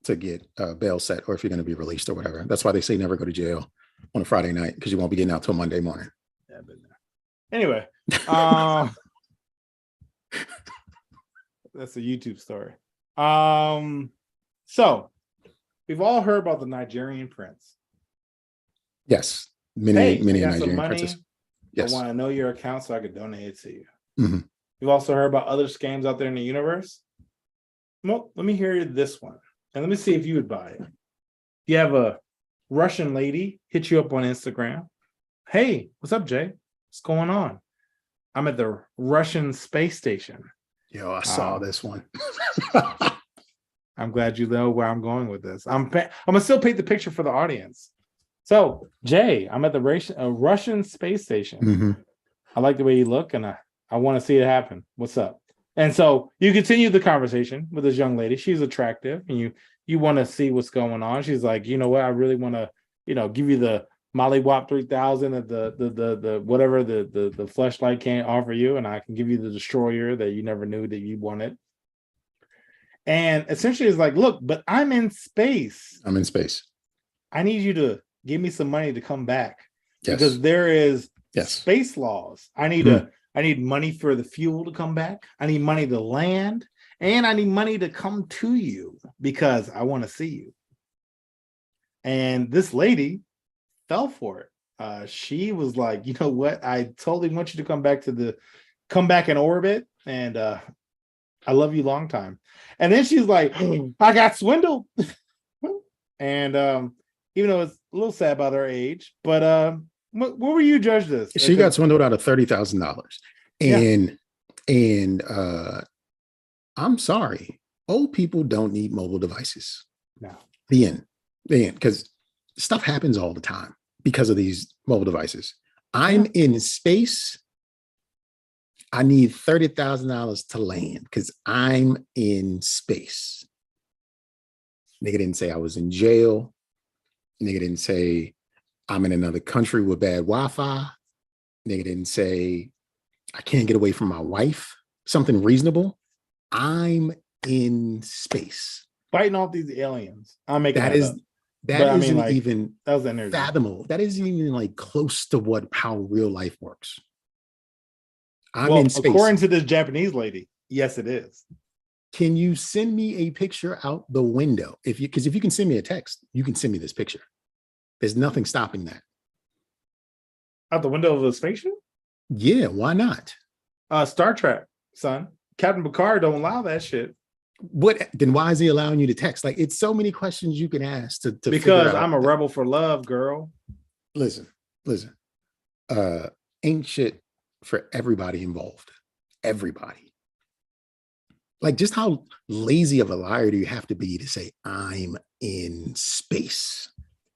[SPEAKER 2] to get bail set, or if you're going to be released or whatever. That's why they say never go to jail on a Friday night, because you won't be getting out till Monday morning.
[SPEAKER 1] Yeah, I've been there. Anyway, that's a YouTube story. So we've all heard about the Nigerian prince.
[SPEAKER 2] Yes, many
[SPEAKER 1] I got some
[SPEAKER 2] Nigerian
[SPEAKER 1] money.
[SPEAKER 2] princes.
[SPEAKER 1] I
[SPEAKER 2] Yes.
[SPEAKER 1] want to know your account so I could donate it to you.
[SPEAKER 2] Mhm.
[SPEAKER 1] You've also heard about other scams out there in the universe. Well, let me hear this one, and let me see if you would buy it. You have a Russian lady hit you up on Instagram. Hey, what's up, Jay? What's going on? I'm at the Russian space station.
[SPEAKER 2] Yo, I saw this one.
[SPEAKER 1] I'm glad you know where I'm going with this. I'm gonna still paint the picture for the audience. So, Jay, I'm at the Russian space station.
[SPEAKER 2] Mhm.
[SPEAKER 1] I like the way you look, and I want to see it happen. What's up? And so you continue the conversation with this young lady. She's attractive, and you want to see what's going on. She's like, you know what? I really want to, give you the Molly Wop 3000 at the whatever the fleshlight can't offer you, and I can give you the destroyer that you never knew that you wanted. And essentially, it's like, look, but I'm in space.
[SPEAKER 2] I'm in space.
[SPEAKER 1] I need you to give me some money to come back,
[SPEAKER 2] Yes.
[SPEAKER 1] because there is
[SPEAKER 2] Yes.
[SPEAKER 1] space laws. I need I need money for the fuel to come back. I need money to land, and I need money to come to you because I want to see you. And this lady fell for it. She was like, you know what? I totally want you to come back in orbit, and I love you long time. And then she's like, I got swindled. And even though it's a little sad about her age, but what were you judge this?
[SPEAKER 2] She got swindled out of $30,000. And I'm sorry, old people don't need mobile devices.
[SPEAKER 1] No.
[SPEAKER 2] The end, because stuff happens all the time because of these mobile devices. I'm in space. I need $30,000 to land because I'm in space. Nigga didn't say I was in jail. Nigga didn't say I'm in another country with bad Wi-Fi. Nigga didn't say I can't get away from my wife. Something reasonable. I'm in space.
[SPEAKER 1] Fighting off these aliens. I'm making
[SPEAKER 2] That
[SPEAKER 1] that
[SPEAKER 2] is
[SPEAKER 1] up.
[SPEAKER 2] that
[SPEAKER 1] But I
[SPEAKER 2] isn't
[SPEAKER 1] mean, like,
[SPEAKER 2] even
[SPEAKER 1] That was energy.
[SPEAKER 2] fathomable. That isn't even like close to how real life works. I'm
[SPEAKER 1] Well,
[SPEAKER 2] in space.
[SPEAKER 1] according to this Japanese lady, yes, it is.
[SPEAKER 2] Can you send me a picture out the window? Because if you can send me a text, you can send me this picture. There's nothing stopping that.
[SPEAKER 1] Out the window of the spaceship?
[SPEAKER 2] Yeah, why not?
[SPEAKER 1] Star Trek, son. Captain Picard don't allow that shit.
[SPEAKER 2] What then? Why is he allowing you to text? Like, it's so many questions you can ask to
[SPEAKER 1] Because
[SPEAKER 2] figure out.
[SPEAKER 1] I'm a rebel for love, girl.
[SPEAKER 2] Listen. Ain't shit for everybody involved. Everybody. Like, just how lazy of a liar do you have to be to say I'm in space?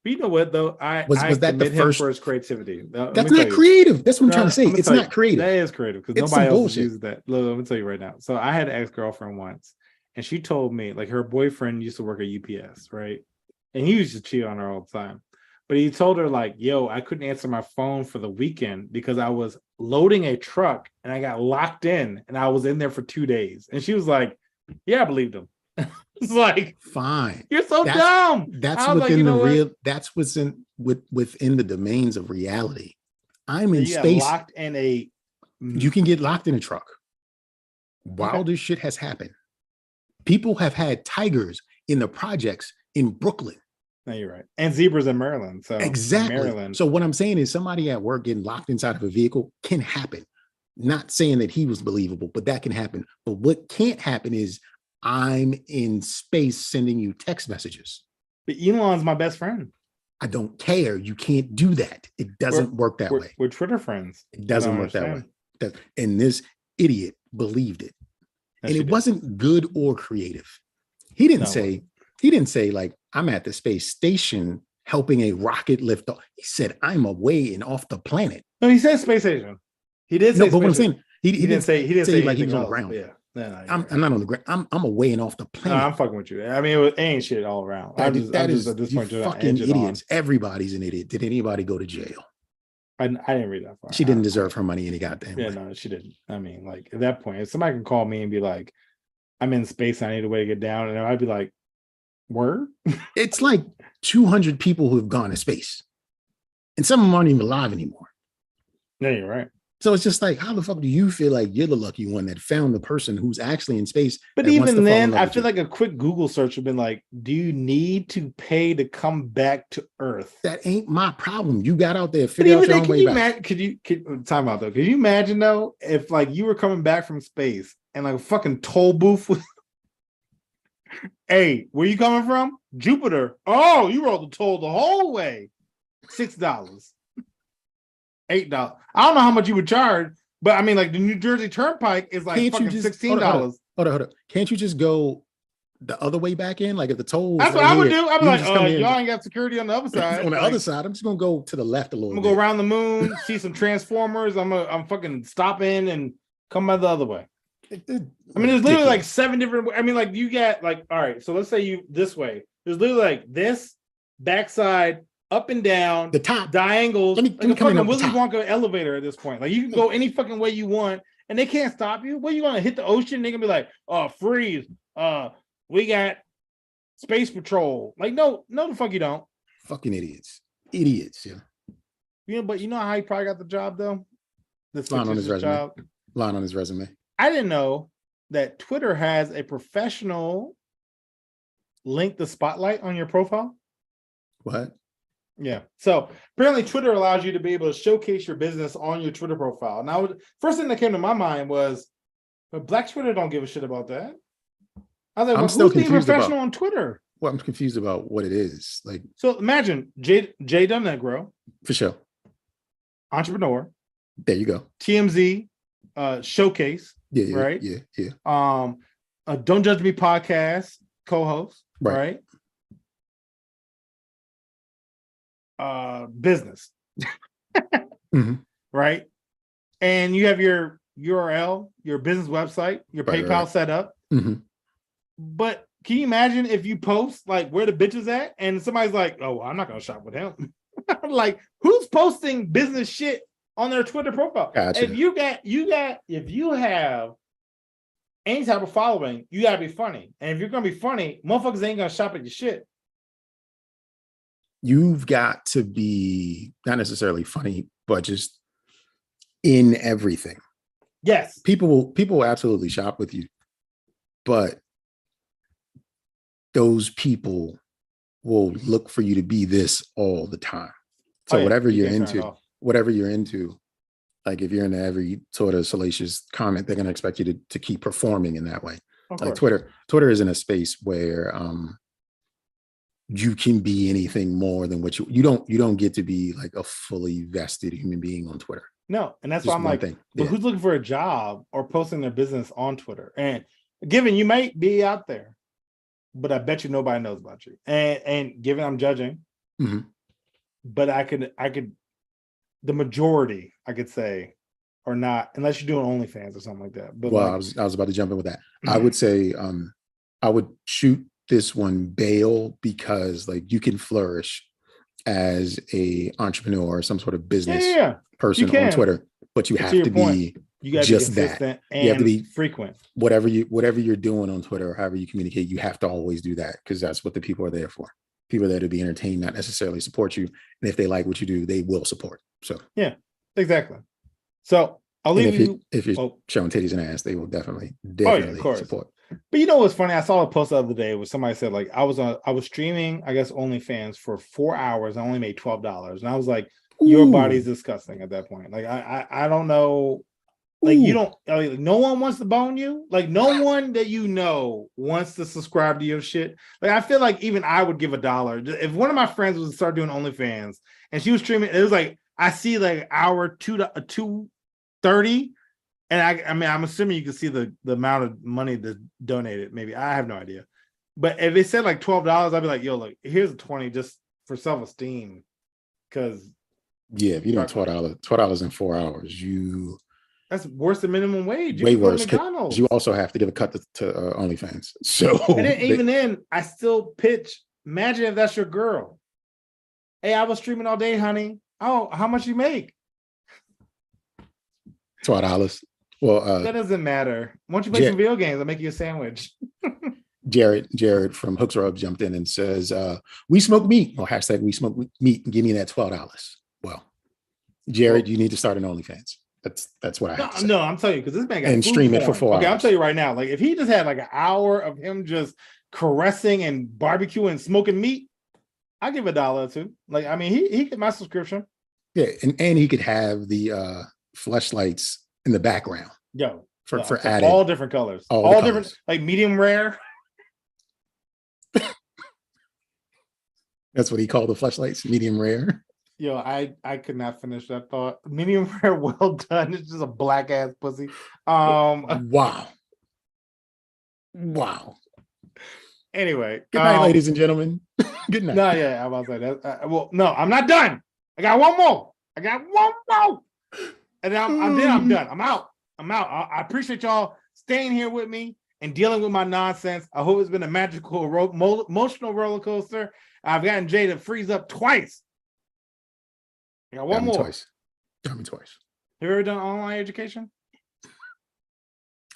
[SPEAKER 1] But you know what though? I
[SPEAKER 2] Was that the
[SPEAKER 1] commend him
[SPEAKER 2] first-
[SPEAKER 1] for his creativity. Now, let
[SPEAKER 2] That's
[SPEAKER 1] me
[SPEAKER 2] not
[SPEAKER 1] tell you.
[SPEAKER 2] creative. That's what I'm trying to say.
[SPEAKER 1] gonna
[SPEAKER 2] It's
[SPEAKER 1] tell
[SPEAKER 2] not
[SPEAKER 1] you,
[SPEAKER 2] creative.
[SPEAKER 1] That is creative because
[SPEAKER 2] It's
[SPEAKER 1] nobody
[SPEAKER 2] some
[SPEAKER 1] else
[SPEAKER 2] bullshit.
[SPEAKER 1] uses that. Look, let me tell you right now. So I had an ex-girlfriend once, and she told me like her boyfriend used to work at UPS, right? And he used to cheat on her all the time. But he told her like, yo, I couldn't answer my phone for the weekend because I was loading a truck and I got locked in and I was in there for 2 days. And she was like, yeah, I believed him. It's like,
[SPEAKER 2] Fine.
[SPEAKER 1] you're so
[SPEAKER 2] That's-
[SPEAKER 1] dumb.
[SPEAKER 2] That's
[SPEAKER 1] I was like,
[SPEAKER 2] within
[SPEAKER 1] you know
[SPEAKER 2] the
[SPEAKER 1] what?
[SPEAKER 2] real. That's within the domains of reality. I'm in
[SPEAKER 1] You got
[SPEAKER 2] space.
[SPEAKER 1] locked in a
[SPEAKER 2] You can get locked in a truck. While this shit has happened, people have had tigers in the projects in Brooklyn.
[SPEAKER 1] No, you're right. And zebras in Maryland. So
[SPEAKER 2] Exactly.
[SPEAKER 1] Maryland.
[SPEAKER 2] So what I'm saying is somebody at work getting locked inside of a vehicle can happen. Not saying that he was believable, but that can happen. But what can't happen is I'm in space sending you text messages.
[SPEAKER 1] But Elon's my best friend.
[SPEAKER 2] I don't care. You can't do that. It doesn't work that way.
[SPEAKER 1] We're Twitter friends.
[SPEAKER 2] It doesn't work that way. And this idiot believed it.
[SPEAKER 1] Yes,
[SPEAKER 2] and it wasn't good or creative. He didn't say like, I'm at the space station helping a rocket lift off. He said, I'm away and off the planet.
[SPEAKER 1] No, he said space station. He did say
[SPEAKER 2] no, but what I'm saying, he didn't say like he was on the ground.
[SPEAKER 1] Yeah. No,
[SPEAKER 2] I'm not on the ground. I'm away and off the planet.
[SPEAKER 1] No, I'm fucking with you. I mean, it ain't shit all around.
[SPEAKER 2] That is at this point, fucking idiots. Everybody's an idiot. Did anybody go to jail?
[SPEAKER 1] I didn't read that far.
[SPEAKER 2] She didn't deserve her money any goddamn way.
[SPEAKER 1] No, she didn't. I mean, like at that point, if somebody can call me and be like, I'm in space, I need a way to get down, and I'd be like, word?
[SPEAKER 2] It's like 200 people who have gone to space, and some of them aren't even alive anymore.
[SPEAKER 1] No, you're right.
[SPEAKER 2] So it's just like, how the fuck do you feel like you're the lucky one that found the person who's actually in space?
[SPEAKER 1] But even then, I feel like a quick Google search would have been like, do you need to pay to come back to Earth?
[SPEAKER 2] That ain't my problem. You got out there, figure out your own way back.
[SPEAKER 1] Time out though. Could you imagine though, if like you were coming back from space and like a fucking toll booth was hey, where you coming from? Jupiter. Oh, you rode the toll the whole way. $6. $8. I don't know how much you would charge, but I mean, like the New Jersey Turnpike is like fucking $16.
[SPEAKER 2] Hold on. Can't you just go the other way back in? Like if the toll.
[SPEAKER 1] That's what I would do. I'd be like, y'all ain't got security on the other side.
[SPEAKER 2] On the other side, I'm just gonna go to the left a little bit.
[SPEAKER 1] I'm gonna go around the moon, see some transformers. I'm fucking stop in and come by the other way. I mean, there's literally like 7 different. I mean, like you get like, all right. So let's say you this way. There's literally like this backside. Up and down,
[SPEAKER 2] the top
[SPEAKER 1] diangles,
[SPEAKER 2] let me come
[SPEAKER 1] like a
[SPEAKER 2] in
[SPEAKER 1] Willy Wonka elevator at this point. Like you can go any fucking way you want, and they can't stop you. What are you gonna hit the ocean? They're gonna be like, "Oh, freeze! We got space patrol." Like, no, the fuck you don't.
[SPEAKER 2] Fucking idiots, yeah.
[SPEAKER 1] You know, but you know how he probably got the job though. This
[SPEAKER 2] line on his resume. Line on his resume.
[SPEAKER 1] I didn't know that Twitter has a professional link to spotlight on your profile.
[SPEAKER 2] What?
[SPEAKER 1] Yeah. So apparently Twitter allows you to be able to showcase your business on your Twitter profile. Now, first thing that came to my mind was, but Black Twitter don't give a shit about that. I was like, well, who's being professional on Twitter?
[SPEAKER 2] Well, I'm confused about what it is. Like,
[SPEAKER 1] so imagine Jay Dunno,
[SPEAKER 2] for sure,
[SPEAKER 1] entrepreneur.
[SPEAKER 2] There you go.
[SPEAKER 1] TMZ showcase.
[SPEAKER 2] Yeah.
[SPEAKER 1] Right.
[SPEAKER 2] Yeah.
[SPEAKER 1] Don't Judge Me Podcast co-host. Right. Business.
[SPEAKER 2] Mm-hmm.
[SPEAKER 1] Right. And you have your URL, your business website, your PayPal set up.
[SPEAKER 2] Mm-hmm.
[SPEAKER 1] But can you imagine if you post like where the bitch is at and somebody's like, oh, I'm not gonna shop with him. Like, who's posting business shit on their Twitter profile?
[SPEAKER 2] Gotcha.
[SPEAKER 1] If you have any type of following, you gotta be funny. And if you're gonna be funny, motherfuckers ain't gonna shop at your shit.
[SPEAKER 2] You've got to be not necessarily funny, but just in everything.
[SPEAKER 1] Yes.
[SPEAKER 2] People will absolutely shop with you, but those people will look for you to be this all the time. So whatever you're into, like if you're into every sort of salacious comment, they're going to expect you to keep performing in that way. Like Twitter isn't a space where you can be anything more than what you don't get to be like a fully vested human being on Twitter.
[SPEAKER 1] No, and that's why I'm like, but who's looking for a job or posting their business on Twitter? And given you might be out there, but I bet you nobody knows about you. And given I'm judging,
[SPEAKER 2] mm-hmm.
[SPEAKER 1] but I could the majority I could say are not, unless you're doing OnlyFans or something like that. But
[SPEAKER 2] well, I was about to jump in with that. Mm-hmm. I would say I would shoot this one bail because like you can flourish as a entrepreneur or some sort of business person on Twitter, but you have to be just that.
[SPEAKER 1] And
[SPEAKER 2] you have to be
[SPEAKER 1] frequent.
[SPEAKER 2] Whatever you're doing on Twitter or however you communicate, you have to always do that because that's what the people are there for. People are there to be entertained, not necessarily support you. And if they like what you do, they will support. So
[SPEAKER 1] yeah, exactly. So I'll leave
[SPEAKER 2] if you're showing titties and ass, they will definitely
[SPEAKER 1] support. But you know what's funny? I saw a post the other day where somebody said like I was streaming, I guess OnlyFans for 4 hours. I only made $12, and I was like, your body's disgusting at that point. Like I don't know. Like you don't. Like, no one wants to bone you. Like no one that you know wants to subscribe to your shit. Like I feel like even I would give $1 if one of my friends was to start doing OnlyFans and she was streaming. It was like I see like hour 2:30. And I mean, I'm assuming you can see the amount of money that's donated. Maybe I have no idea, but if it said like $12, I'd be like, "Yo, look, here's a 20 just for self-esteem." Because
[SPEAKER 2] if you doing $12 in 4 hours,
[SPEAKER 1] that's worse than minimum wage.
[SPEAKER 2] Way worse. Because you also have to give a cut to OnlyFans. So,
[SPEAKER 1] and then, even then, I still pitch. Imagine if that's your girl. Hey, I was streaming all day, honey. Oh, how much you make?
[SPEAKER 2] $12. Well,
[SPEAKER 1] that doesn't matter. Once you play some video games, I'll make you a sandwich.
[SPEAKER 2] Jared from Hooks Rub jumped in and says, we smoke meat. Or hashtag we smoke meat. Give me that $12. Well, Jared, you need to start an OnlyFans. That's what I have to say.
[SPEAKER 1] No, I'm telling you, because this man got
[SPEAKER 2] and stream it for 4 hours.
[SPEAKER 1] Okay, I'll tell you right now. Like if he just had like an hour of him just caressing and barbecuing and smoking meat, I'll give $1 or $2. Like, I mean, he get my subscription.
[SPEAKER 2] Yeah, and he could have the fleshlights in the background.
[SPEAKER 1] Yo,
[SPEAKER 2] for adding
[SPEAKER 1] all different colors.
[SPEAKER 2] All
[SPEAKER 1] different, like medium rare.
[SPEAKER 2] That's what he called the fleshlights, medium rare.
[SPEAKER 1] Yo, I could not finish that thought. Medium rare, well done. It's just a black ass pussy.
[SPEAKER 2] Wow.
[SPEAKER 1] Anyway,
[SPEAKER 2] good night, ladies and gentlemen. Good night.
[SPEAKER 1] No, yeah, I was like that. Well, no, I'm not done. I got one more. And then I'm done. I'm out. I appreciate y'all staying here with me and dealing with my nonsense. I hope it's been a magical, emotional roller coaster. I've gotten Jay to freeze up twice. I got one more.
[SPEAKER 2] Got me twice.
[SPEAKER 1] Have you ever done online education?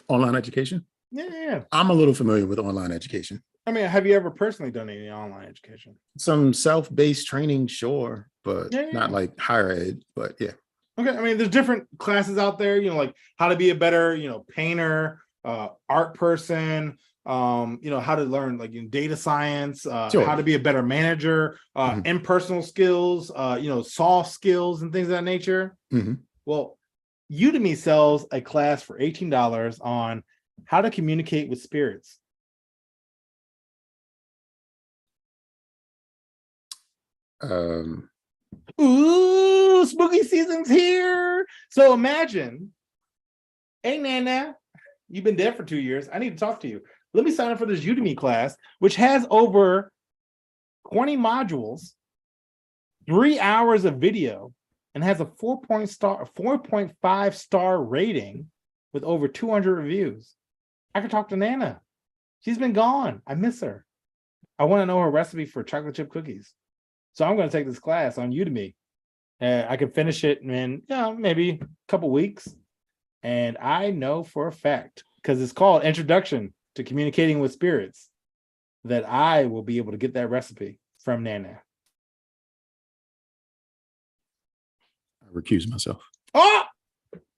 [SPEAKER 2] Online education?
[SPEAKER 1] Yeah.
[SPEAKER 2] I'm a little familiar with online education.
[SPEAKER 1] I mean, have you ever personally done any online education?
[SPEAKER 2] Some self-based training, sure, but not like higher ed, but yeah.
[SPEAKER 1] Okay, I mean, there's different classes out there, you know, like how to be a better, painter, art person, how to learn like data science, how to be a better manager, impersonal skills, soft skills and things of that nature.
[SPEAKER 2] Mm-hmm.
[SPEAKER 1] Well, Udemy sells a class for $18 on how to communicate with spirits. Ooh, spooky season's here. So imagine, hey Nana, you've been dead for 2 years. I need to talk to you. Let me sign up for this Udemy class, which has over 20 modules, 3 hours of video, and has a 4.5 star rating with over 200 reviews. I could talk to Nana. She's been gone. I miss her. I want to know her recipe for chocolate chip cookies. So I'm going to take this class on Udemy. I can finish it in maybe a couple weeks. And I know for a fact, because it's called Introduction to Communicating with Spirits, that I will be able to get that recipe from Nana.
[SPEAKER 2] I recuse myself.
[SPEAKER 1] Oh,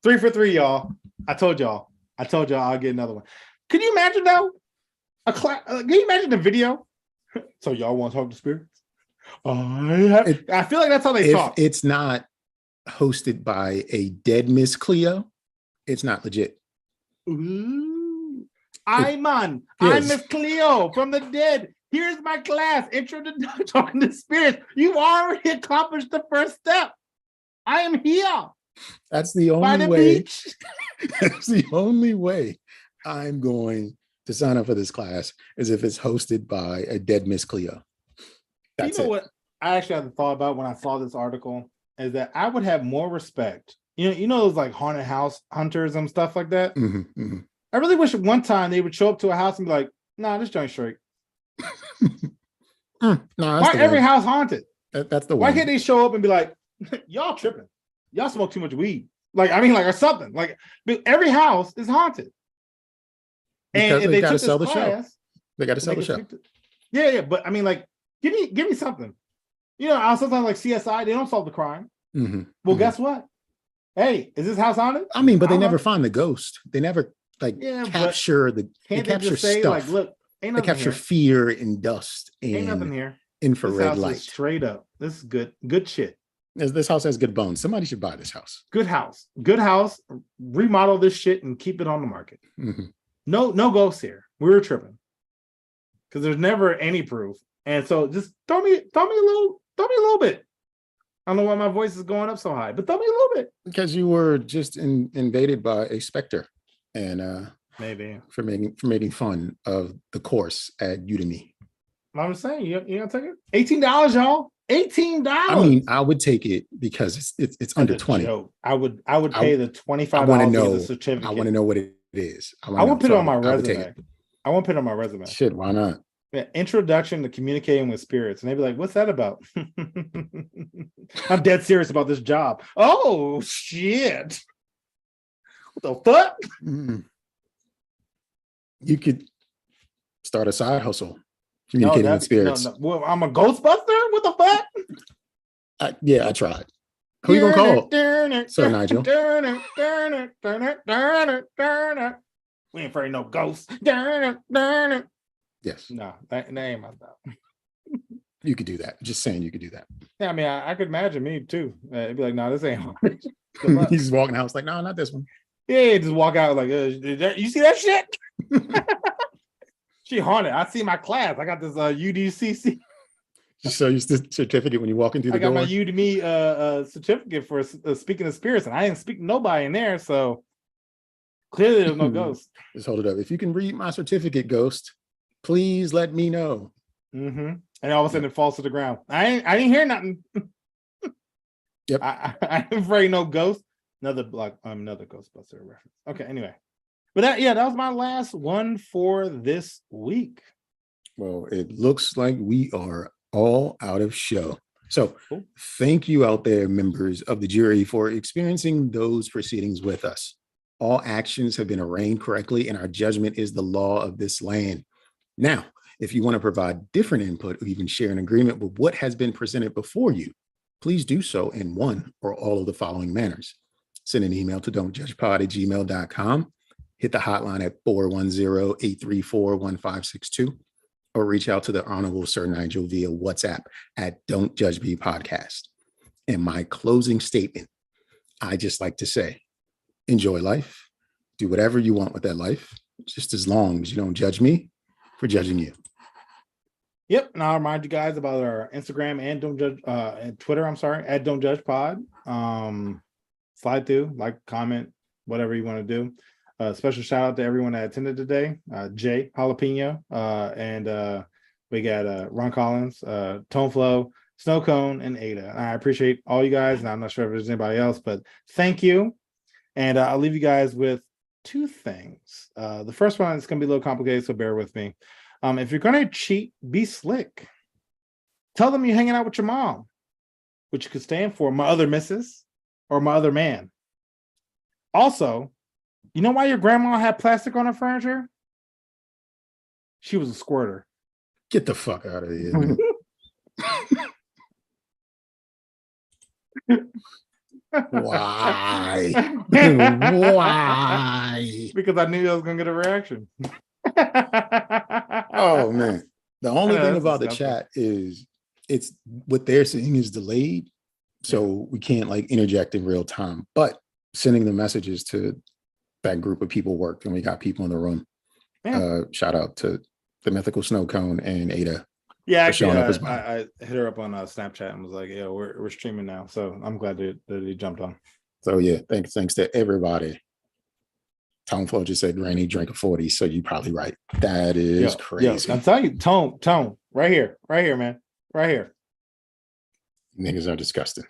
[SPEAKER 1] 3 for 3, y'all. I told y'all I'll get another one. Could you imagine though? Can you imagine the video? So y'all want to talk to spirits? I feel like that's how they talk.
[SPEAKER 2] It's not hosted by a dead Miss Cleo, it's not legit.
[SPEAKER 1] Ooh. I'm Miss Cleo from the dead. Here's my class, Intro to Talking to Spirits. You've already accomplished the first step. I am here.
[SPEAKER 2] That's the only way. That's the only way I'm going to sign up for this class, is if it's hosted by a dead Miss Cleo. That's
[SPEAKER 1] what I actually had to thought about when I saw this article is that I would have more respect. You know those like haunted house hunters and stuff like that.
[SPEAKER 2] Mm-hmm, mm-hmm.
[SPEAKER 1] I really wish at one time they would show up to a house and be like, "Nah, this joint's straight." Why every house haunted?
[SPEAKER 2] That's the one.
[SPEAKER 1] Why can't they show up and be like, "Y'all tripping? Y'all smoke too much weed?" Or something. Like every house is haunted.
[SPEAKER 2] Because
[SPEAKER 1] and
[SPEAKER 2] they got to sell the show. They got to sell the show.
[SPEAKER 1] Yeah, but I mean, like, give me something. I sometimes like CSI, they don't solve the crime.
[SPEAKER 2] Mm-hmm.
[SPEAKER 1] Well, guess what? Hey, is this house haunted?
[SPEAKER 2] I mean, but they never find the ghost. They never like
[SPEAKER 1] Yeah, but
[SPEAKER 2] capture the they
[SPEAKER 1] can't they
[SPEAKER 2] capture
[SPEAKER 1] just say
[SPEAKER 2] stuff.
[SPEAKER 1] like, look, ain't
[SPEAKER 2] They
[SPEAKER 1] nothing
[SPEAKER 2] capture
[SPEAKER 1] here.
[SPEAKER 2] fear and dust
[SPEAKER 1] Ain't nothing
[SPEAKER 2] and
[SPEAKER 1] here. This
[SPEAKER 2] infrared
[SPEAKER 1] house
[SPEAKER 2] light.
[SPEAKER 1] is straight up. This is good shit.
[SPEAKER 2] This house has good bones. Somebody should buy this house.
[SPEAKER 1] Good house. Good house. Remodel this shit and keep it on the market.
[SPEAKER 2] Mm-hmm.
[SPEAKER 1] No ghosts here. We were tripping. Because there's never any proof. And so just throw me a little bit. I don't know why my voice is going up so high, but throw me a little bit.
[SPEAKER 2] Because you were just invaded by a specter, and
[SPEAKER 1] Maybe.
[SPEAKER 2] for making fun of the course at Udemy.
[SPEAKER 1] I'm just saying, you gonna take it? $18, y'all. $18.
[SPEAKER 2] I mean, I would take it because it's under 20.
[SPEAKER 1] Joke. I would pay the $25
[SPEAKER 2] I want to
[SPEAKER 1] to
[SPEAKER 2] know.
[SPEAKER 1] get the certificate.
[SPEAKER 2] I want to know what it is.
[SPEAKER 1] I want to put it on my
[SPEAKER 2] I would take
[SPEAKER 1] resume.
[SPEAKER 2] it.
[SPEAKER 1] I want to put it on my resume.
[SPEAKER 2] Shit, why not?
[SPEAKER 1] Yeah, introduction to communicating with spirits. And they'd be like, what's that about? I'm dead serious about this job. Oh, shit. What the fuck?
[SPEAKER 2] Mm. You could start a side hustle. Communicating with spirits.
[SPEAKER 1] No. Well, I'm a Ghostbuster? What the fuck?
[SPEAKER 2] Yeah, I tried. Who you gonna call? Sir Nygel.
[SPEAKER 1] We ain't afraid of no ghosts.
[SPEAKER 2] Yes.
[SPEAKER 1] No, that ain't my stuff.
[SPEAKER 2] You could do that. Just saying you could do that.
[SPEAKER 1] Yeah, I mean, I could imagine me too. It'd be like, no, this ain't.
[SPEAKER 2] He's just walking out. It's like, no, not this one.
[SPEAKER 1] Yeah, just walk out like, you see that shit? She haunted. I see my class. I got this UDCC.
[SPEAKER 2] Just show you the certificate when you walk into the
[SPEAKER 1] I got
[SPEAKER 2] door.
[SPEAKER 1] my Udemy certificate for speaking of spirits, and I didn't speak to nobody in there, so clearly there's no ghost.
[SPEAKER 2] Just hold it up. If you can read my certificate, Ghost, please let me know.
[SPEAKER 1] Mm-hmm. And all of a sudden it falls to the ground. I didn't hear nothing.
[SPEAKER 2] Yep.
[SPEAKER 1] I'm afraid no ghost. Another Ghostbuster reference. Okay, anyway. But that was my last one for this week.
[SPEAKER 2] Well, it looks like we are all out of show. So
[SPEAKER 1] Cool.
[SPEAKER 2] Thank you out there, members of the jury, for experiencing those proceedings with us. All actions have been arraigned correctly, and our judgment is the law of this land. Now, if you want to provide different input or even share an agreement with what has been presented before you, please do so in one or all of the following manners. Send an email to don'tjudgepod@gmail.com, hit the hotline at 410-834-1562, or reach out to the Honorable Sir Nygel via WhatsApp at Don't Judge Me Podcast. In my closing statement, I just like to say, enjoy life, do whatever you want with that life, just as long as you don't judge me for judging you.
[SPEAKER 1] Yep, and I'll remind you guys about our Instagram and Don't Judge and Twitter, at Don't Judge Pod. Slide through, like, comment, whatever you want to do. Special shout out to everyone that attended today. Jay Jalapeno, and we got Ron Collins, Tone Flow, Snow Cone, and Ada. And I appreciate all you guys, and I'm not sure if there's anybody else, but thank you. And I'll leave you guys with two things. The first one is going to be a little complicated, so bear with me. If you're going to cheat, be slick. Tell them you're hanging out with your mom, which could stand for my other missus or my other man. Also, you know why your grandma had plastic on her furniture? She was a squirter.
[SPEAKER 2] Get the fuck out of here, man. Why? Why?
[SPEAKER 1] Because I knew I was going to get a reaction.
[SPEAKER 2] Oh, man. The only thing
[SPEAKER 1] that's
[SPEAKER 2] about the
[SPEAKER 1] disgusting.
[SPEAKER 2] chat is it's what they're saying is delayed. So we can't like interject in real time, but sending the messages to that group of people worked, and we got people in the room.
[SPEAKER 1] Yeah.
[SPEAKER 2] Shout out to the mythical Snow Cone and Ada.
[SPEAKER 1] Yeah, actually,
[SPEAKER 2] showing up as
[SPEAKER 1] I hit her up on Snapchat and was like, "Yeah, we're streaming now." So I'm glad that he jumped on.
[SPEAKER 2] So yeah, thanks to everybody. Tone Flow just said Rainy drank a 40, so you're probably right. That is crazy.
[SPEAKER 1] I'm telling you, Tone, right here, man, right here.
[SPEAKER 2] Niggas are disgusting.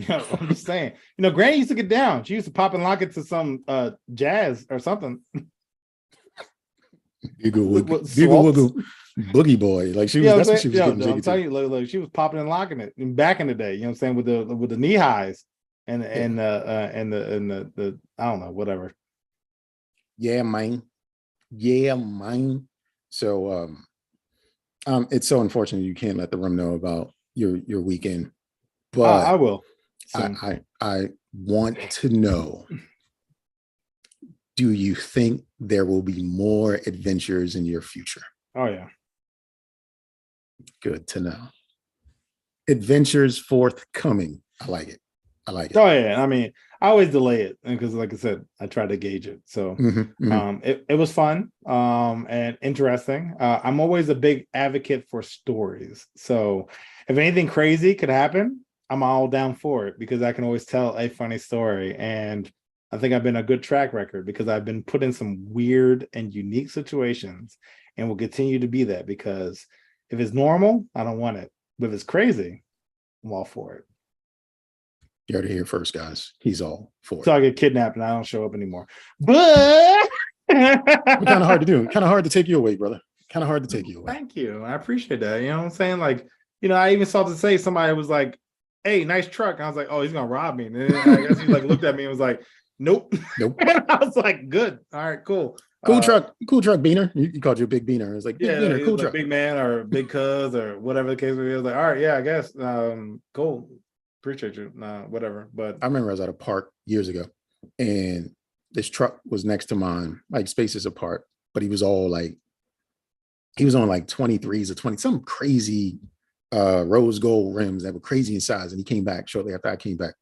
[SPEAKER 1] I'm just saying. Granny used to get down. She used to pop and lock it to some jazz or something.
[SPEAKER 2] Wiggle, boogie boy. Like she was. That's what she was getting jiggy
[SPEAKER 1] I'm telling you, look, she was popping and locking it back in the day. You know what I'm saying, with the knee highs and the I don't know, whatever.
[SPEAKER 2] Yeah, man. So it's so unfortunate you can't let the room know about your weekend, but
[SPEAKER 1] I will.
[SPEAKER 2] I want to know do you think there will be more adventures in your future?
[SPEAKER 1] Oh yeah.
[SPEAKER 2] Good to know. Adventures forthcoming. I like it. I like it.
[SPEAKER 1] Oh yeah. I mean, I always delay it because, like I said, I try to gauge it. So it was fun and interesting. I'm always a big advocate for stories. So if anything crazy could happen, I'm all down for it because I can always tell a funny story. And I think I've been a good track record because I've been put in some weird and unique situations and will continue to be that, because if it's normal, I don't want it. But if it's crazy, I'm all for it.
[SPEAKER 2] You heard it here first, guys. He's all for it.
[SPEAKER 1] So I get kidnapped and I don't show up anymore. But
[SPEAKER 2] kind of hard to do. Kind of hard to take you away, brother. Kind of hard to take you away.
[SPEAKER 1] Thank you. I appreciate that. You know what I'm saying? Like, I even saw to say somebody was like, "Hey, nice truck." And I was like, "Oh, he's gonna rob me." And then I guess he like looked at me and was like, "Nope."
[SPEAKER 2] Nope.
[SPEAKER 1] And I was like, "Good. All right, cool."
[SPEAKER 2] Cool truck, Beaner. He called you a big Beaner. It was like, big Beaner, cool
[SPEAKER 1] like
[SPEAKER 2] truck.
[SPEAKER 1] big man or big cuz or whatever the case was. He was like, "All right, yeah, I guess. Cool. Appreciate you." Whatever. But
[SPEAKER 2] I remember I was at a park years ago and this truck was next to mine, like spaces apart, but he was on like 23s or 20, some crazy rose gold rims that were crazy in size. And he came back shortly after I came back.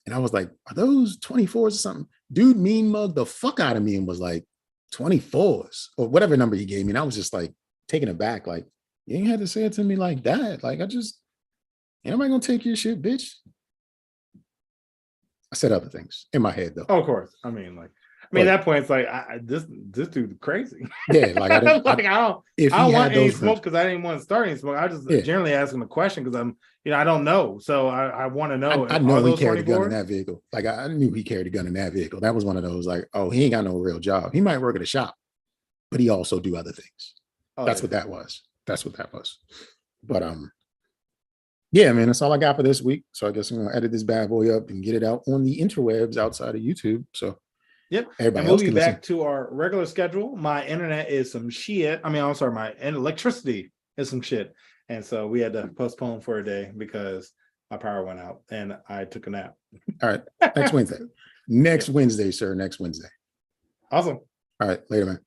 [SPEAKER 2] And I was like, are those 24s or something? Dude mean mugged the fuck out of me and was like, 24s or whatever number he gave me. And I was just like taken aback. Like, you ain't had to say it to me like that. Like, ain't nobody gonna take your shit, bitch. I said other things in my head though.
[SPEAKER 1] of course. I mean, at that point, it's like this dude crazy.
[SPEAKER 2] Yeah, like I don't
[SPEAKER 1] want any smoke because I didn't want to start any smoke. I just generally ask him a question because I'm, I don't know, so I want to know.
[SPEAKER 2] I know he carried a gun in that vehicle. Like I knew he carried a gun in that vehicle. That was one of those like, oh, he ain't got no real job. He might work at a shop, but he also do other things. That's what that was. But yeah, man, that's all I got for this week. So I guess I'm gonna edit this bad boy up and get it out on the interwebs outside of YouTube. So
[SPEAKER 1] yep.
[SPEAKER 2] Everybody
[SPEAKER 1] and we'll
[SPEAKER 2] else
[SPEAKER 1] be
[SPEAKER 2] can
[SPEAKER 1] back
[SPEAKER 2] listen.
[SPEAKER 1] to our regular schedule. My internet is some shit. I'm sorry, my electricity is some shit. And so we had to postpone for a day because my power went out and I took a nap.
[SPEAKER 2] All right. Next Wednesday. Next Wednesday, sir. Next Wednesday.
[SPEAKER 1] Awesome.
[SPEAKER 2] All right. Later, man.